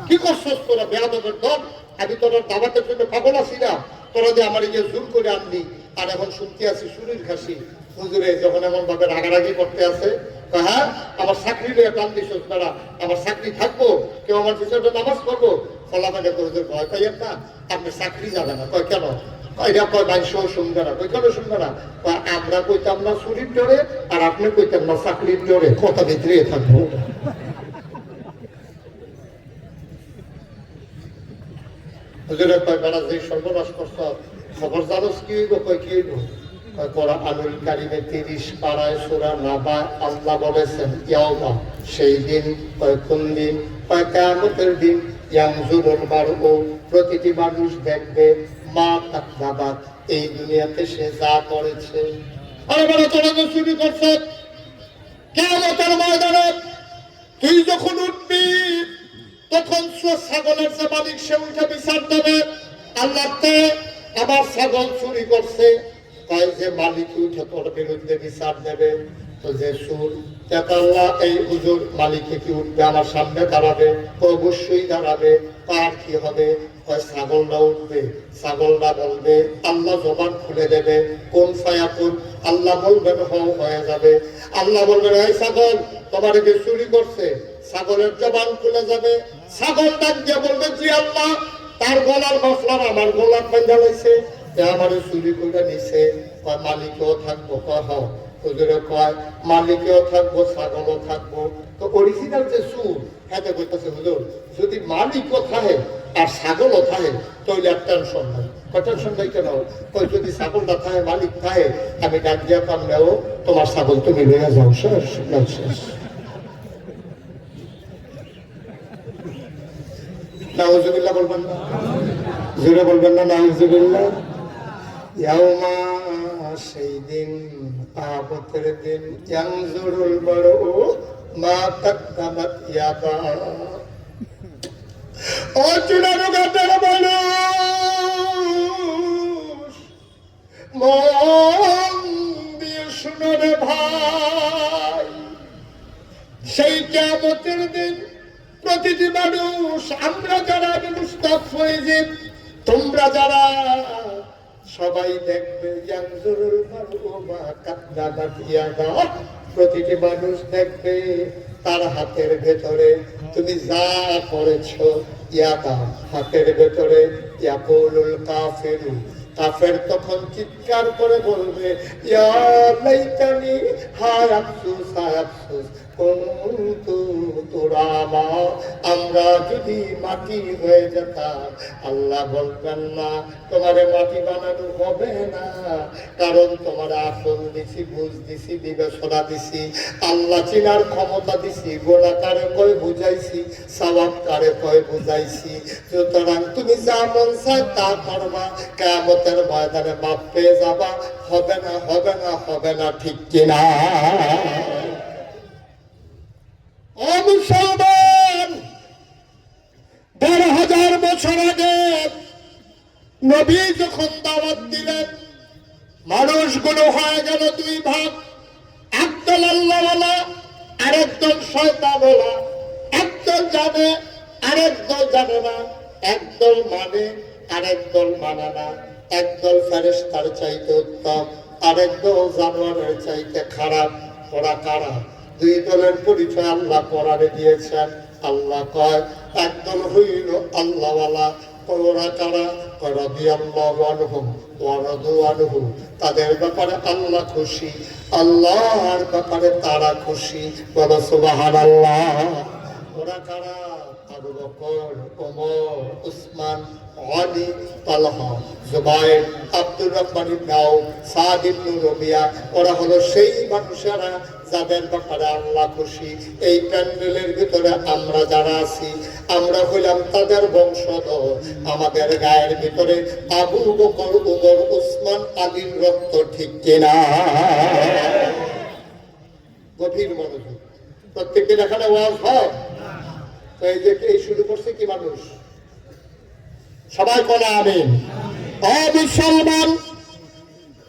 Speaker 1: কি করছস তোরা বেয়াদবের দল? আমি তোরা দাওয়াতের জন্য পাগল আছি না, তোরা যে আমার গিয়ে জোর করে আনলি, আর এখন শুনতে আছি চুরির খাসি। হুজুরে যখন এমন ভাবে রাগারাগি করতে আছে, হ্যাঁ আমার চাকরি নিয়ে টান দিস তারা, আমার চাকরি থাকবো, কেউ আমার পিছনে নামাজ পড়বো। ফলাফলে হুজুর ভয় পাইয়েন না, আপনি চাকরি যাবে না। কয় কেন? এটা কয় বাইশও শুনবে না। কই কেন শুনবে না? আমরা কইতাম না চুরির ডরে, আর আপনি কইতাম না চাকরির ডরে, কথা ভিতরে থাকবো। হুজুরে কয় বেড়া যে সর্বনাশ করছ, খবর জানোস কি হইব? কয় কি হইব? কোরআনুল কারিমে 30 পারায় সূরা নাবা আল্লাহ বলেছেন ইয়াউমা, সেই দিন। কয় কোন দিন? কয় কিয়ামতের দিন। ইয়ানজুরুল মারউ, প্রতিটি মানুষ দেখবে, মা কাযাবাত, এই দুনিয়াতে সে যা করেছে। আরে বড় তোরা তো চুরি করছে, কিয়ামতের ময়দানে তুই যখন উঠবি তখন ছাগলের যে মালিক সে উঠে বিচার দেবে, আল্লাহ আমার ছাগল চুরি করছে। তাই যে মালিক উঠে তোর বিরুদ্ধে বিচার দেবে। তো যে সুর আল্লাহ এই হুজুর মালিকে কি উঠবে আমার সামনে দাঁড়াবে? অবশ্যই দাঁড়াবে। তার কি হবে? ছাগলটা উঠবে, ছাগলটা বলবে, আল্লাহ জবান খুলে দেবে, কোন ফায়াকুন, আল্লাহ বলবেন হয়ে যাবে। আল্লাহ বলবেন এই ছাগল তোমার কি চুরি করছে? ছাগলের জবান খুলে যাবে, ছাগল ডাক দিয়ে বলবে জি আল্লাহ, তার গলার মশলার আমার গলার বাঁধা লাইছে, আমার চুরি করে নিছে। মালিকও থাকবো, হুজুরে কয় মালিকেও থাকবো, ছাগলও থাকবো। তো অরিজিনাল যে সুর হাতে বলতেছে হুজুর, যদি মালিকও থাকে আর ছাগলও থাকে তাহলে আর টেনশন নাই। টেনশন নাই কেন? কই যদি ছাগলটা থাকে, মালিক থাকে, আমি ডাক দিয়া পারলেও তোমার ছাগল তুমি লইয়া যাও, শেষ শেষ। নাউজুবিল্লাহ বলবেন না? জোরে বলবেন না নাউজুবিল্লাহ? ইয়াউমা, সেই দিন, কিয়ামতের দিন, ইয়ানজুরুল মারউ মা কাদ্দামাত ইয়াদা। ও চুনারুঘাটের মানুষ, মন দিয়ে শুনো রে ভাই, সেই কিয়ামতের দিন প্রতিটি মানুষ, আমরা যারা মুস্তাফিজ, তোমরা যারা, সবাই দেখবে ইয়ানজুরুল মারউ মা কাদ্দামাত ইয়াদা, প্রতিটি মানুষ দেখবে তার হাতের ভেতরে তুমি যা করেছ ইয়াদা, হাতের ভেতরে ইয়াকুলুল কাফিরু, কাফের তখন চিৎকার করে বলবে ইয়া লাইতানি, হায় আফসোস, হায় আফসোস, কুনতু তুরাবা, আমরা যদি মাটি হয়ে যেতাম। আল্লাহ বলবেন না, তোমারে মাটি বানানো হবে না, কারণ তোমার আকল দিছি, বুঝ দিছি, বিবেচনা দিছি, আল্লাহ চিনার ক্ষমতা দিছি, গোলাকারে কয় বুঝাইছি, সওয়াবকারে কয় বুঝাইছি। সুতরাং তুমি যা মন চায় তা করবা, কিয়ামতের ময়দানে মাপ পেয়ে যাবা। হবে না, হবে না, হবে না, ঠিক কিনা? ও মুসলমান, ১২,০০০ বছর আগে নবী যখন দাওয়াত দিলেন, মানুষগুলো হয়ে গেল দুই ভাগ, একদল আল্লাহওয়ালা, আরেকদল শয়তানওয়ালা। একদল জানে, আরেকদল জানে না, একদল মানে, আরেকদল মানে না, একদল ফেরেশতার চাইতে উত্তম, আরেকদল জানোয়ারের চাইতে খারাপ। ওরা কারা? দুই দলের পরিচয় আল্লাহ কোরআনে দিয়েছেন। আল্লাহ কয় একদল হইল আল্লাহওয়ালা। ওরা কারা? রাদিয়াল্লাহু আনহুম ওয়া রাদু আনহু, তাদের ব্যাপারে আল্লাহ খুশি, আল্লাহর ব্যাপারে তারা খুশি। বলো সুবহানাল্লাহ। ওরা কারা? আবু বকর, ওমর, উসমান, আলী, তালহা, জুবাইর, আব্দুর রহমান ইবনে আউফ, সাদ ইবনে রবিয়া। ওরা হলো সেই মানুষেরা যাদের ব্যাপারে আল্লাহ খুশি। এই প্যান্ডেলের ভিতরে আমরা যারা আছি, আমরা হইলাম তাদের বংশধর। আমাদের গায়ের ভিতরে আবু বকর, ওমর, উসমান, আলীর রক্ত, ঠিক কিনা? গভীর মনোযোগ। প্রত্যেকদিন এখানে ওয়াজ হয়, তো এই যে এই শুরু করছে কি মানুষ? সবাই বলে আমিন। ও মুসলমান,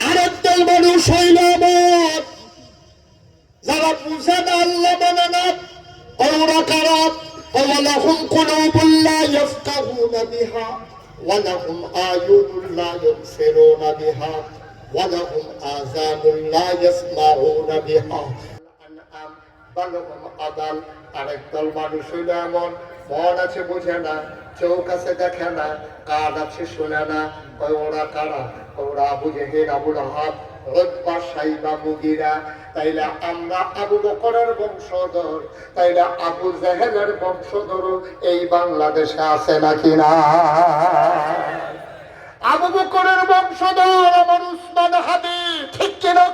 Speaker 1: আরেকদল মানুষ হইল আমার, যারা বুঝে না, আল্লাহ মানে না। ওরা কারা? ওয়ালাহুম কুলুবুন লা ইয়াফকাহুনা বিহা ওয়া লাহুম আয়ুনুন লা ইউবসিরুনা বিহা ওয়া লাহুম আযানুন লা ইয়াসমাউনা বিহা। আনআম বালহুম আদাল। আরেকদল মানুষ হইল এমন, মন আছে বুঝে না, চোখ আছে দেখে না, কান আছে শোনে না। ওরা কারা? ওরা আবু জেহেল, আবু লাহাব, উতবা, সাইবা, মুগীরা। তাইলে আমরা আবু বকরের বংশধর, তাইলে আবু জেহেলের বংশধর এই বাংলাদেশে আছে নাকি না? আবু বকরের বংশধর আমার উসমান হাদি, ঠিক কিনা?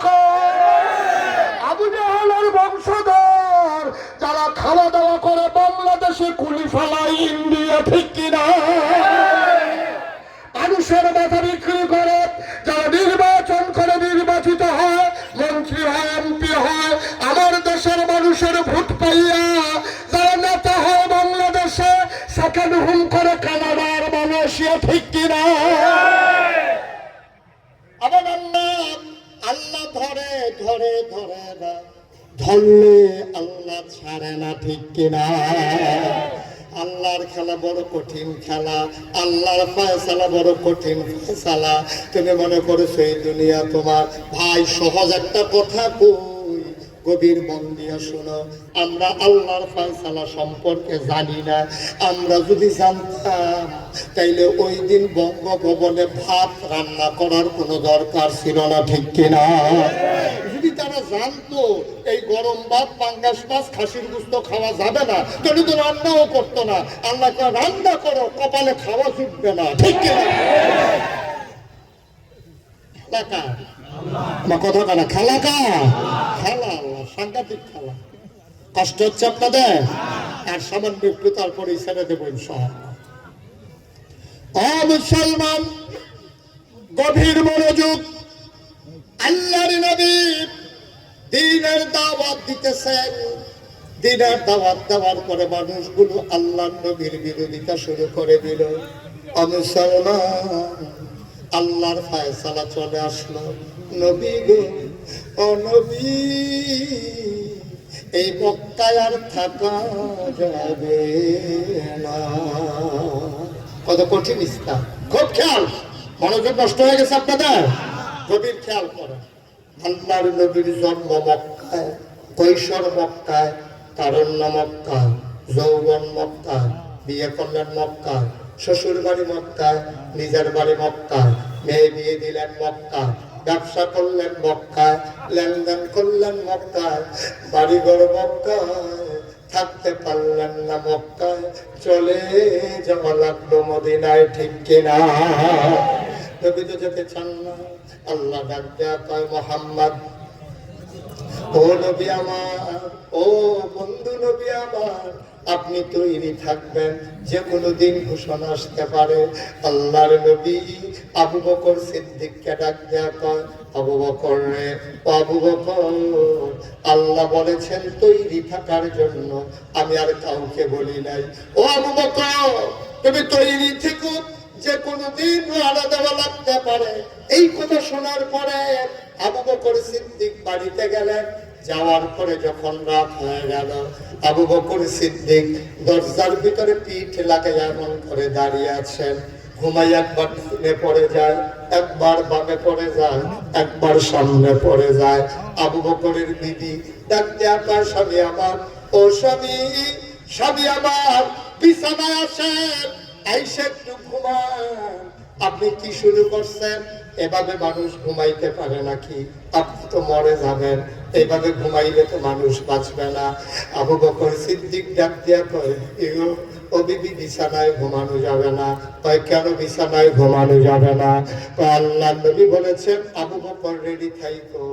Speaker 1: আবু জেহেলের বংশধর যারা খাওয়া দাওয়া করে বাংলাদেশে কুলি ফেলায় ইন্ডিয়া, ঠিক কিনা? মানুষের মাথা বিক্রি করে যারা নির্বাচন করে নির্বাচিত হয়, মন্ত্রী হয়, এমপি হয়, আমার দেশের মানুষের ভোট পাইয়া যারা নেতা হয় বাংলাদেশে, সেখানে হুম করে কানাডার, মালয়েশিয়া, ঠিক কিনা? আবার আল্লাহ ধরে ধরে ধরে না, ধরলে আল্লাহ ছাড়ে না, ঠিক কিনা? আল্লাহর খেলা বড় কঠিন খেলা, আল্লাহর ফয়সালা বড় কঠিন ফয়সালা। তুমি মনে করছো এই দুনিয়া তোমার? ভাই সহজ একটা কথা কই, গভীর মন দিয়ে শোনো। আমরা আল্লাহর ফয়সালা সম্পর্কে জানি না। আমরা যদি জানতাম তাইলে ওই দিন বঙ্গভবনে ভাত রান্না করার কোনো দরকার ছিল না, ঠিক কিনা? যদি তারা জানতো এই গরম ভাত, পাঙ্গাস মাছ, খাসির গোশত খাওয়া যাবে না, তাহলে তো রান্নাও করতো না। আল্লাহ রান্না করো, কপালে খাওয়া জুটবে না, ঠিক কিনা? কথা কানা খেলা কা খেলা, আল্লাহ সাংঘাতিক খেলা। কষ্ট হচ্ছে আপনাদের? আর সামান্য একটু তারপরে ছেড়ে দেবো ইনশাআল্লাহ। ও মুসলমান, গভীর মনোযোগ। আল্লাহর নবী দ্বীনের দাওয়াত দিতেছেন। দ্বীনের দাওয়াত দেওয়ার পরে মানুষগুলো আল্লাহর নবীর বিরোধিতা শুরু করে দিল। ও মুসলমান, আল্লাহর ফয়সালা চলে আসলো। নবী গো, ও নবী, এই মক্কায় আর থাকা যাবে না। কত কঠিন ইসলাম! খুব খেয়াল, মনোযোগ নষ্ট হয়ে গেছে আপনাদের, গভীর খেয়াল করেন। আল্লাহর নবীর জন্ম মক্কায়, কৈশোর মক্কায়, তারুণ্য মক্কায়, যৌবন মক্কায়, বিয়ে করলেন মক্কায়, শ্বশুর বাড়ি মক্কায়, নিজের বাড়ি মক্কায়, মেয়ে বিয়ে দিলেন মক্কায়, ব্যবসা করলেন মক্কায়, লেনদেন করলেন মক্কায়, বাড়িঘর মক্কায়, থাকতে পারলেন না মক্কায়, চলে যাওয়া লাগলো মদিনায়, ঠিক কিনা? নবী তো যেতে চান না। আল্লাহ ডাক দেয়া কয়, মোহাম্মদ ও নবী আমার, ও বন্ধু নবী আমার, আপনি তৈরি থাকবেন, যে কোনো দিন ঘোষণা আসতে পারে। আল্লাহর নবী আবু বকর সিদ্দিককে ডাক দেয়া কয়, আবু বকর রে, আবু বকর, আল্লাহ বলেছেন তৈরি থাকার জন্য, আমি আর কাউকে বলি নাই। ও আবু বকর, তুমি তৈরি থেকো, যে কোনো দিন রানা দেওয়া লাগতে পারে। এই কথা শোনার পরে আবু বকর সিদ্দিক বাড়িতে গেলেন। যাওয়ার পরে যখন রাত হয়ে গেল, আবু বকর সিদ্দিক দরজার ভিতরে পিঠ লাগাই এমন করে দাঁড়িয়ে আছেন। ঘুমাই একবার ডানে পড়ে যায়, একবার বামে পড়ে যায়, একবার সামনে পড়ে যায়। আবু বকরের বিবি ডাক দেয়া কয়, স্বামী আমার, ও স্বামী, স্বামী আমার, বিছানায় আসেন, আইসে একটু ঘুমান। আপনি কি শুরু করছেন? এভাবে মানুষ ঘুমাইতে পারে নাকি? আপনি তো মরে যাবেন, এইভাবে ঘুমাইলে তো মানুষ বাঁচবে না। আবু বকর সিদ্দিক ডাক দিয়া কয়, এগো ও বিবি, বিছানায় ঘুমানো যাবে না। কয়, কেন বিছানায় ঘুমানো যাবে না? আল্লাহ নবী বলেছেন, আবু বকর রেডি থাইকো,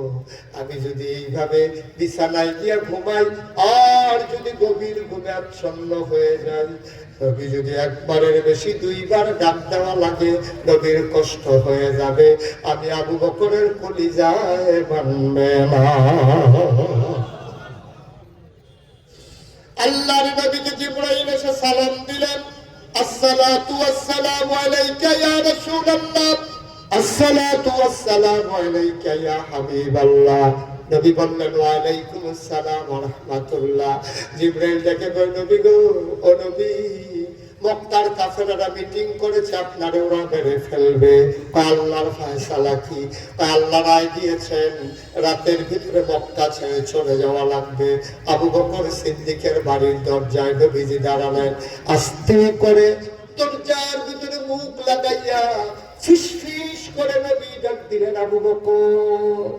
Speaker 1: আমি যদি এইভাবে বিছানায় গিয়ে ঘুমাই আর যদি গভীর ঘুমে আচ্ছন্ন হয়ে যায়, নবী যদি একবারের বেশি দুইবার ডাক দেওয়া লাগে, নবীর কষ্ট হয়ে যাবে, আমি আবু বকরের কলিজায় মানবে না। আল্লাহর নবীকে জিবরাইল এসে সালাম দিলেন, আসসালাতু ওয়াসসালামু আলাইকা ইয়া রাসূলুল্লাহ, আসসালাতু ওয়াসসালামু আলাইকা ইয়া হাবিবাল্লাহ। নবী বললেন, ওয়া আলাইকুম আসসালাম ওয়া রাহমাতুল্লাহ। জিবরাইল ডেকে কয়, নবী গো, ও নবী, মক্কার কাফেররা মিটিং করেছে, আপনারে ওরা মেরে ফেলবে। আল্লাহর ফয়সালা কি? আল্লাহ রায় দিয়েছেন, রাতের ভিতরে মক্কা ছেড়ে চলে যাওয়া লাগবে। আবু বকর সিদ্দিকের বাড়ির দরজায় নবীজি দাঁড়ালেন, আস্তে করে দরজার ভিতরে মুখ লাগাইয়া ফিস ফিস করে নবী ডাক দিলেন, আবু বকর।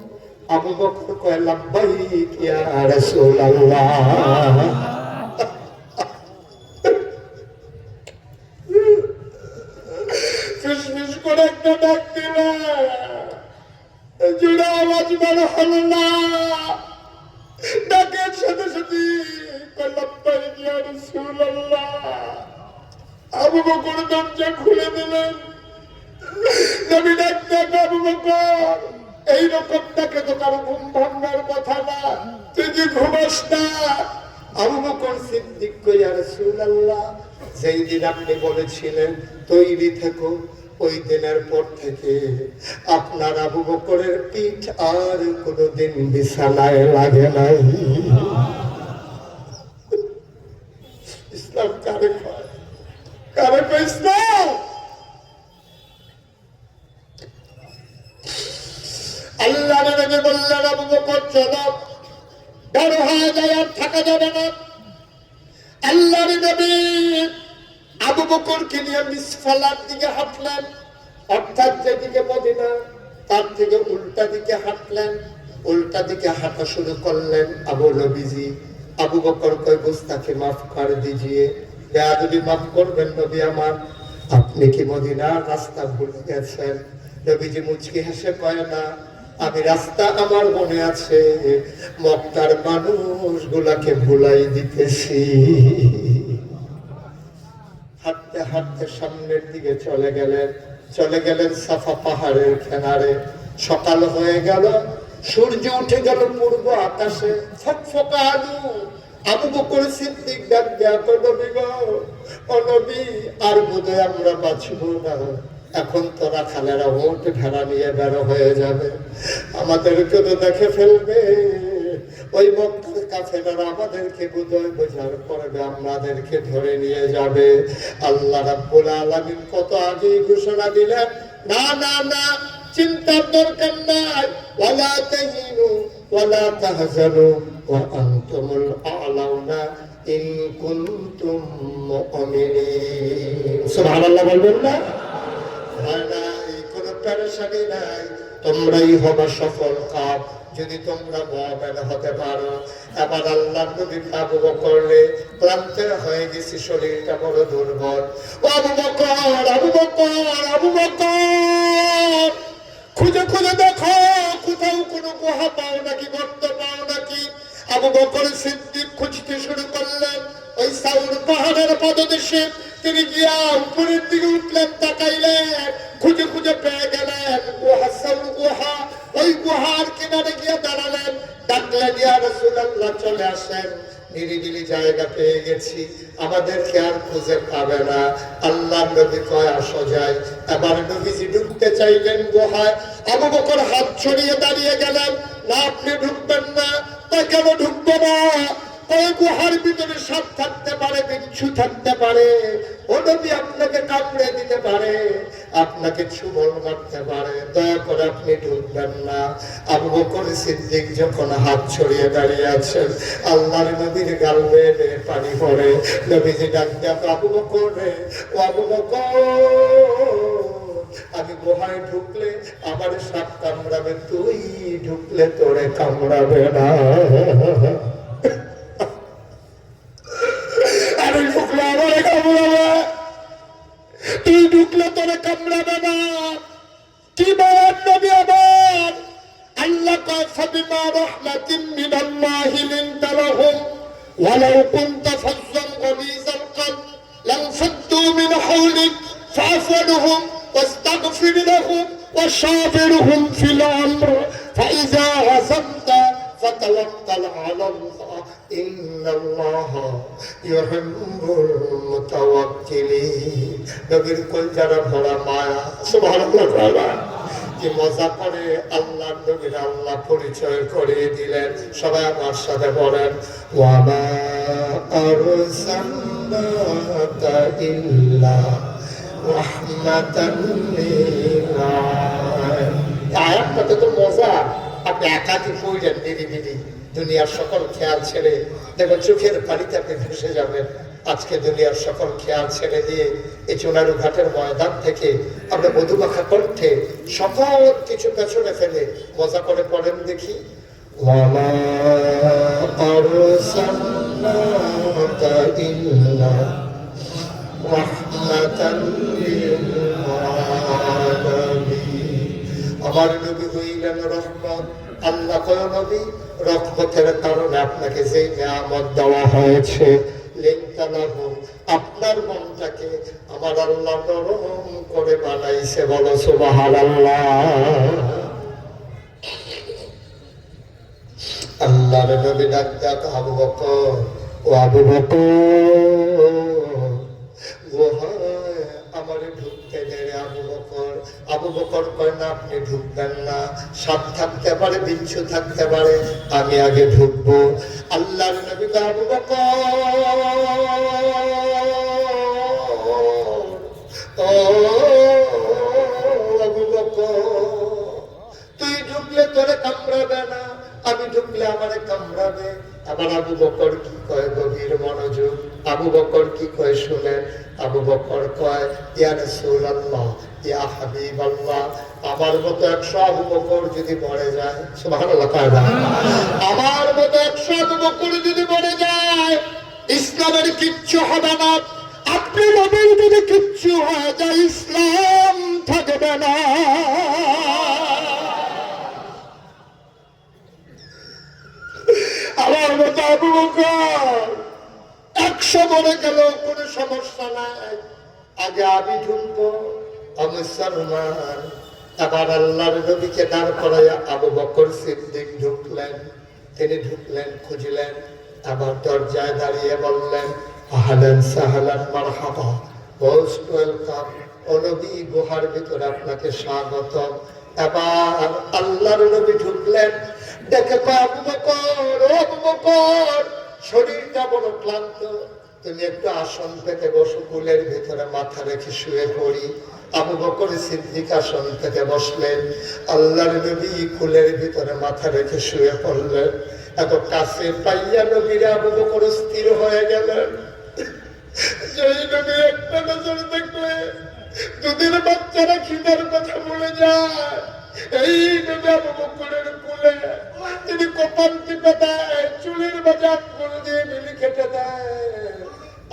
Speaker 1: আবু বকর কয়, লাব্বাইক ইয়া রাসূলুল্লাহ। ফিসফিস করে একটা ডাক দিলে, জোরে আওয়াজ বের হলো না। ডাকের সাথে সাথে লাব্বাইক ইয়া রাসূলুল্লাহ। আবু বকর দরজা খুলে দিলেন। নবী ডাক দেন, আবু বকর, এইরকম ডাকে তো কারো ঘুম ভাঙার কথা না, তুই কি ঘুমাস না? আবু বকর সিদ্দিক কই, ইয়া রাসূলুল্লাহ, যেই দিন আপনি বলেছিলেন তৈরি থেকো, ওই দিনের পর থেকে আপনার আবু বকরের পিঠ আর কোনোদিন বিছানায় লাগে নাই। ইসলাম কারে কয়? কারে কয় ইসলাম? আল্লাহ নবী বললেন, আবু বকর চলো, বড় হয়ে যায়, আর থাকা যাবে না। আল্লাহর নবী আবু বকরকে নিয়ে মিসফালার দিকে হাঁটলেন, অর্থাৎ যেদিকে মদিনা তার থেকে উল্টা দিকে হাঁটলেন। উল্টা দিকে হাঁটা শুরু করলেন আবু নবীজি। আবু বকর কয়, গুস্তাখি মাফ করে দিজিয়ে, বেয়াদবি মাফ করবেন নবী আমার, আপনি কি মদিনার রাস্তা ভুলে গেছেন? নবীজি মুচকি হেসে কয়, না, আমি রাস্তা আমার মনে আছে, মক্কার মানুষগুলাকে ভুলাই দিতেছি। হাঁটতে হাঁটতে সামনের দিকে চলে গেলেন সাফা পাহাড়ের কিনারে। সকাল হয়ে গেল, সূর্য উঠে গেল পূর্ব আকাশে, ফকফকা আলো। আবু বকর সিদ্দিক ডাক দেয়া কয়, নবী গো, ও নবী, আর বোধহয় আমরা বাঁচবো না, এখন তোরা খালেরা উট ভেড়া নিয়ে বেরো হয়ে যাবে, আমাদেরকে তো দেখে ফেলবে। ওই মক্কার কাফেররা আমাদেরকে বোঝায়, বোঝার পরে আমাদেরকে ধরে নিয়ে যাবে। আল্লাহ রাব্বুল আলামিন কত আগেই ঘোষণা দিলেন, না না না, চিন্তার দরকার নাই, ওয়ালা তাহিনু ওয়ালা তাহজানু ওয়া আনতুমুল আ'লাউনা ইন কুনতুম মুমিনিন। সুবহানাল্লাহ বলবেন না? নাই কোনো পেরেশানি নাই, তোমরাই হবে সফল কাম যদি তোমরা মুমিন হতে পারো। এবার আল্লাহর নবী আবু বকর ক্লান্ত হয়ে গেছে, শরীরটা বড় দুর্বল। ও আবু বকর, আবু বকর, আবু বকর, খুঁজে খুঁজে দেখো কোথাও কোনো গুহা পাও নাকি, গর্ত পাও নাকি। আবু বকর সিদ্দিক খুঁজতে শুরু করলেন। ওই সাউর পাহাড়ের পদদেশে তিনি গিয়া উপরের দিকে উঠলেন, তাকাইলেন, খুঁজে খুঁজে পেয়ে গেলেন গুহা, সাউর গুহা। ওই গুহার কিনারে গিয়ে দাঁড়ালেন, ডাকলেন, ইয়া রাসূলুল্লাহ চলে আসেন, নিরিবিলি জায়গা পেয়ে গেছি, আমাদেরকে আর খুঁজে পাবে না। আল্লাহর নবী কয় আসো যাই। এবার নবীজি ঢুকতে চাইলেন গুহায়, আবু বকর হাত ছড়িয়ে দাঁড়িয়ে গেলেন, না আপনি ঢুকবেন না। তা কেন ঢুকবো না? ওই গুহার ভিতরে সাপ থাকতে পারে, বিচ্ছু থাকতে পারে, ও নবী আপনাকে কামড়ে দিতে পারে, আপনাকে ছোবল মারতে পারে, দয়া করে আপনি ঢুকবেন না। আবু বকর সিদ্দিক যখন হাত ছড়িয়ে দাঁড়িয়ে আছেন, আল্লাহর নবীর গাল বেয়ে বেয়ে পানি পড়ে। নবীজি ডাক দেয়া, আবু বকর রে, ও আবু বকর, আমি গুহায় ঢুকলে আমার সাপ কামড়াবে, তুই ঢুকলে তোরে কামড়াবে না। আমি ঢুকলে আমারে কামড়াবে, তুই ঢুকলে তোরে কামড়াবে না। কি বলেন নবী আমার? আল্লাহ কয় ফাবিমা রাহমাতিন মিনাল্লাহি লিনতা লাহুম ওয়ালাউ কুনতা ফাজ্জান গালিযাল কলব লানফাদ্দু মিন হাওলিক ফা'ফু আনহুম ওয়াস্তাগফির লাহুম ওয়াশাবিরহুম ফিল আমর ফাইযা আযামতা ফাতাওয়াক্কাল আলাল্লাহ ইন্নাল্লাহা ইউহিব্বুল মুতাওয়াক্কিলিন। নবীর কলজারা ভরা মায়া, সুবহানাল্লাহ। কি মজা করে আল্লাহর নবীর আল্লাহ পরিচয় করিয়ে দিলেন। সবাই আমার সাথে বলেন, ওয়া মা আরসালনাকা ইল্লা রাহমাতান লিল আলামিন। আয়াতটা তো মজা। আপনি একাকি পড়লেন নিরিবিলি, দুনিয়ার সকল খেয়াল ছেড়ে, দেখবেন চোখের পানিতে আপনি ভেসে যাবেন। আজকে দুনিয়ার সকল খেয়াল ছেড়ে দিয়ে এই চুনারু ঘাটের ময়দান থেকে আমরা মধুমাখা কণ্ঠে সকল কিছু পেছনে ফেলে মজা করে পড়েন দেখি, ওয়ামা আরসালনাকা ইল্লা রাহমাতান লিল আলামিন। আমার নবী হইলেন রহমত। আল্লাহ কয় নবী, রহমতের কারণে আপনাকে যে নিয়ামত দেওয়া হয়েছে, আপনার মনটাকে আমার আল্লাহ নরম করে বানাইছে। বলো সুবহানাল্লাহ। আল্লাহর নবী ডাক ডাক, আবু বকর, ও আবু বকর, গুহায় আমারে ঢুকতে দেয় আবু বকর। আবু বকর কয় না আপনি ঢুকবেন না, সাপ থাকতে পারে, বিচ্ছু থাকতে পারে, আমি আগে ঢুকবো। আল্লাহর নবী কয়, আবু বকর, তুই ঢুকলে তোরে কামড়াবে না, আমি ঢুকলে আমারে কামড়াবে। আবার আবু বকর কি কয়, গভীর মনোযোগ। আবু বকর কি কয় শুনেন। আবু বকর কয়, ইয়া রাসূলুল্লাহ, ইয়া হাবিবাল্লাহ, আমার মতো 100 আবু বকর যদি মরে যায়, সুবহানাল্লাহ, আমার মতো 100 আবু বকর যদি মরে যায়, ইসলামের কিচ্ছু হবে না। আপনি নবীর যদি কিচ্ছু হয়ে যায়, ইসলাম থাকবে না। আমার মতো আবু বকর 100 মরে গেল কোনো সমস্যা নাই, আগে আমি ঢুকবো, আমি মুসলমান। আবার আল্লাহর নবীকে দাঁড় করাইয়া আবু বকর সিদ্দিক ঢুকলেন। তিনি ঢুকলেন, খুঁজলেন, আবার দরজায় দাঁড়িয়ে বললেন, আহলান সাহলান মারহাবা, মোস্ট ওয়েলকাম, ও নবী গুহার ভিতরে আপনাকে স্বাগতম। এবার আল্লাহর নবী ঢুকলেন, দেখে আবু বকর, ও আবু বকর, শরীরটা বড় ক্লান্ত, তুমি একটু আসন পেতে বসো, কুলের ভিতরে মাথা রেখে শুয়ে পড়ি। আবু বকর সিদ্দিক আসন থেকে বসলেন, আল্লাহর নবী কুলের ভিতরে মাথা রেখে শুয়ে পড়লেন। এত কাছে পাইয়া নবীর আবু বকর স্থির হয়ে গেলেন। যেই নবী একটা নজর দেখলে দুধের বাচ্চারা খিদার কথা বলে যায়, এই নবী আবু বকরের কোলে তিনি কপাল টিপে দেয়, চুলের মাঝে আঙ্গুল দিয়ে মিলি কেটে দেয়।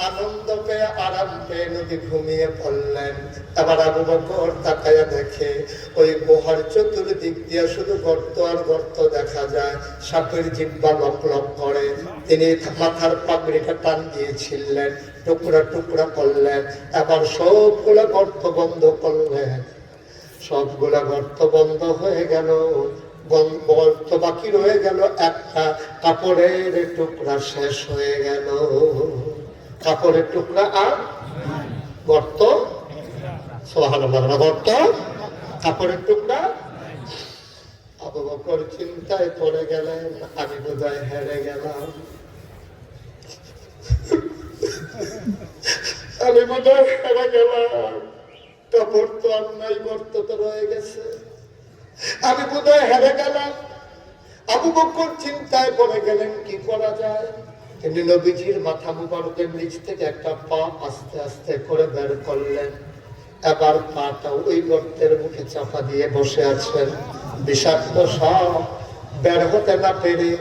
Speaker 1: আনন্দ পেয়ে আরাম পেয়ে নদী ঘুমিয়ে পড়লেন। এবার আবু বকর তাকায়া দেখে ওই গুহার চতুর্দিক দিয়ে শুধু গর্ত আর গর্ত দেখা যায়, সাপের জিহ্বা লক লক করে। তিনি মাথার পাগড়িটা টান দিয়েছিলেন, টুকরা টুকরা করলেন। এবার সবগুলো গর্ত বন্ধ করলেন। সবগুলা গর্ত বন্ধ হয়ে গেল, গর্ত বাকি রয়ে গেল একটা, কাপড়ের টুকরা শেষ হয়ে গেল। কাপড়ের টুকরা আর গর্ত, সুবহানাল্লাহ, গর্ত কাপড়ের টুকরা। আবু বকর চিন্তায় পড়ে গেলেন, আমি বোধহয় হেরে গেলাম, আমি বোধহয় হেরে গেলাম। কাপড় তো আর নাই, গর্ত তো রয়ে গেছে, আমি বোধহয় হেরে গেলাম। আবু বকর চিন্তায় পড়ে গেলেন কি করা যায়। তিনি নবীজির মাথা মুবারকের নিচ থেকে একটা পা আস্তে আস্তে করে বের করলেন। এবার পাটা ওই গর্তের মুখে চাপা দিয়ে বসে আছেন। বিষাক্ত সাপ বের হতে না পেরে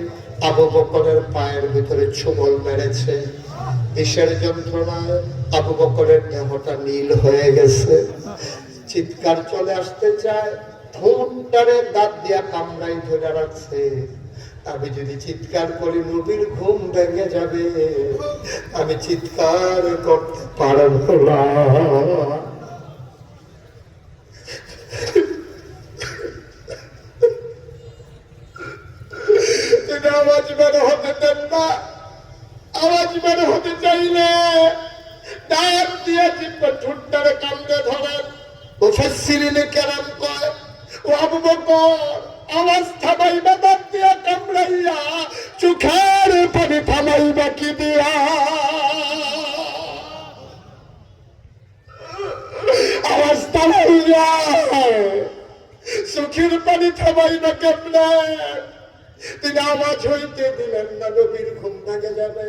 Speaker 1: আবু বকরের পায়ের ভিতরে ছোবল মেরেছে। বিষের যন্ত্রণায় আবু বকরের দেহটা নীল হয়ে গেছে। চিৎকার চলে আসতে চায়, ঠোঁটটারে দাঁত দিয়া কামড়াই ধরে রাখছে। আমি যদি চিৎকার করি নবীর ঘুম ভেঙে যাবে, আমি চিৎকার করতে পারবো না। তিনি আওয়াজ বের হতে দেন না। আওয়াজ বের হতে চাইলে দাঁত দিয়ে চিৎকার ঠোঁটটারে কামড়ে ধরেন। মুফাসসিরিনে কেরাম কয়, ও আবু বকর আওয়াজ থামাইবা দাঁত দিয়া কামড়াইয়া, চোখের পানি থামাইবা কি দিয়া? আওয়াজ থামাইয়া চোখের পানি থামাইবা কেমনে? তিনি আওয়াজ হইতে দিলেন না, নবীর ঘুম ভেঙে যাবে।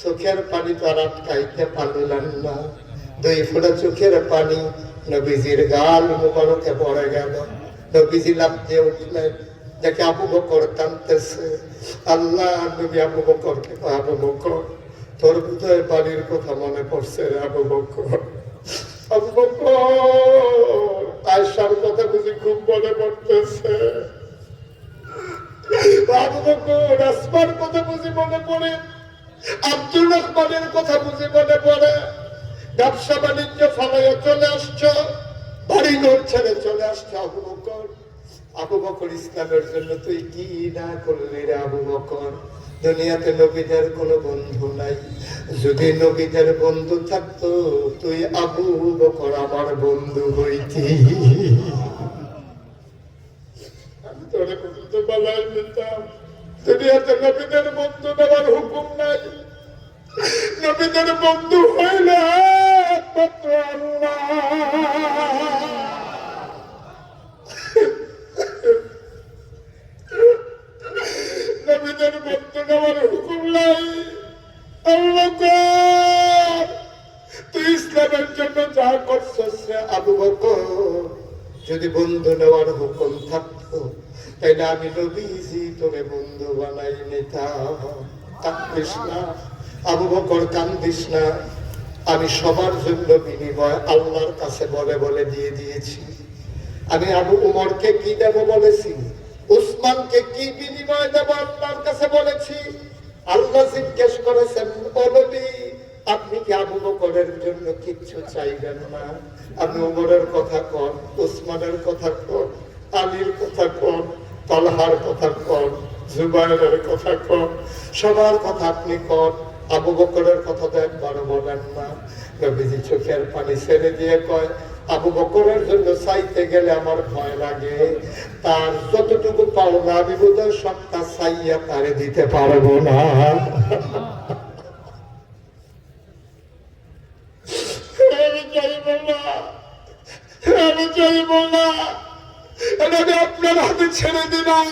Speaker 1: চোখের পানি তো আর আটকাইতে পারলেন না। 2 ফোঁটা চোখের পানি নবীজির গাল মুবারকে পড়ে গেল। নবীজি লাফ দিয়ে উঠলেন, দেখে আবু বকর কাঁদতেছে। আল্লাহ নবী আবু বকরকে, আবু বকর তোর বোধহয় বাড়ির কথা মনে পড়ছে রে আবু বকর। আবু বকর আয়েশার কথা বুঝি খুব মনে পড়তেছে। আবু বকর আসমার কথা বুঝি মনে পড়ে, আব্দুল রহমানের কথা বুঝি মনে পড়ে। ব্যবসা বাণিজ্য ফালাইয়া চলে আসছো, বাড়ি ঘর ছেড়ে চলে আসছো আবু বকর। আবু বকর ইসলামের জন্য তুই কি না করলি রে আবু বকর? দুনিয়াতে নবীদের কোনো বন্ধু নাই। যদি নবীদের বন্ধু থাকতো তুই আবু বকর আমার বন্ধু হইতি। আমি তোরে পর্যন্ত বলাই দিতাম, দুনিয়াতে নবীদের বন্ধু দেওয়ার হুকুম নাই। নবীদের বন্ধু হইলে একমাত্র আল্লাহ। নবীদের বন্ধু নেওয়ার হুকুম নাই। আল্লাহ তুই ইসলামের জন্য যা করছিস আবু বকর, যদি বন্ধু নেওয়ার হুকুম থাকতো তাইলে আমি নবীজি তোরে বন্ধু বানাই নিতাম। কান্দিস না আবু বকর, কান্দিস না। আমি সবার জন্য বিনিময় আল্লাহর কাছে বলে বলে দিয়ে দিয়েছি। আমি আবু উমরকে কি দেব বলেছি, উসমানকে কি বিনিময় দেব আল্লাহর কাছে বলেছি। আল্লাহ জিজ্ঞেস করেছেন, ও নবী আপনি কি আবু বকরের জন্য কিচ্ছু চাইবেন না? আপনি উমরের কথা কন, উসমানের কথা কন, আলীর কথা কন, তালহার কথা কন, জুবাইরের কথা কন, সবার কথা আপনি কন। আবু বকরের কথা তো একবারও বলেন না। নবীজি চোখের পানি ছেড়ে দিয়ে কয়, আবু বকরের জন্য চাইতে গেলে আমার ভয় লাগে। তার যতটুকু পাওনা আমি বোধহয় সবটা চাইয়া তারে দিতে পারবো না। আমি চাইব না, আমি চাইব না। আপনার হাতে ছেড়ে দিলাম।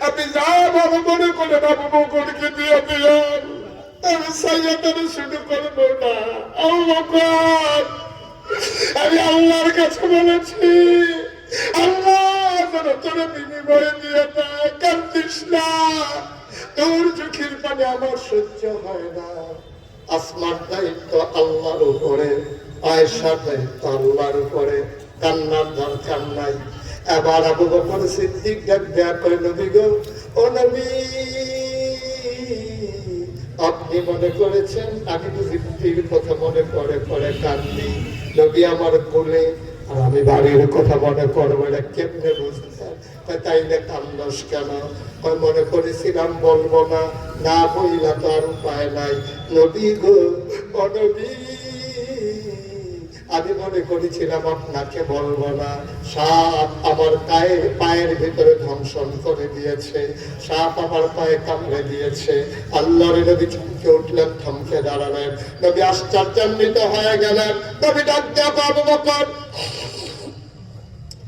Speaker 1: আপনি যা ভালো মনে করেন আবু বকরকে দিয়ে দিলেন, আমি সাইয়াদের শুরু করবো না। আবু বকর, আমি আল্লাহর কাছে বলেছি, আল্লাহ যেন তোর বিনিময়ে দিয়ে দেয়, কান্দিস না, তোর চোখের পানি আমার সহ্য হয় না। আসমার দায়িত্ব আল্লাহর উপরে, আয়েশার দায়িত্ব আল্লাহর উপরে, কান্নার দরকার নাই। এবার আবু বকর সিদ্দিক ডাক দেয়া করে, নবী গো, ও নবী, আপনি মনে করেছেন আমি বুঝি পীর কথা মনে পড়ে পড়ে কান্দি? নবী আমার কোলে আর আমি বাড়ির কথা মনে করবো, এটা কেমনে বুঝতেন? তাইলে কান্দস কেন? মনে করেছিলাম বলবো না, না বইলা তো আর উপায় নাই। নবী গো, ও নবী, আমি মনে করেছিলাম আপনাকে বলবো না। সাপ আমার পায়ের ভিতরে ধ্বংসন করে দিয়েছে, সাপ আমার পায়ে কামড়ে দিয়েছে। আল্লাহর নবী চমকে উঠলেন, থমকে দাঁড়ালেন। নবী আশ্চর্যান্বিত হয়ে গেলেন। নবী ডাক দেয়া, আবু বকর,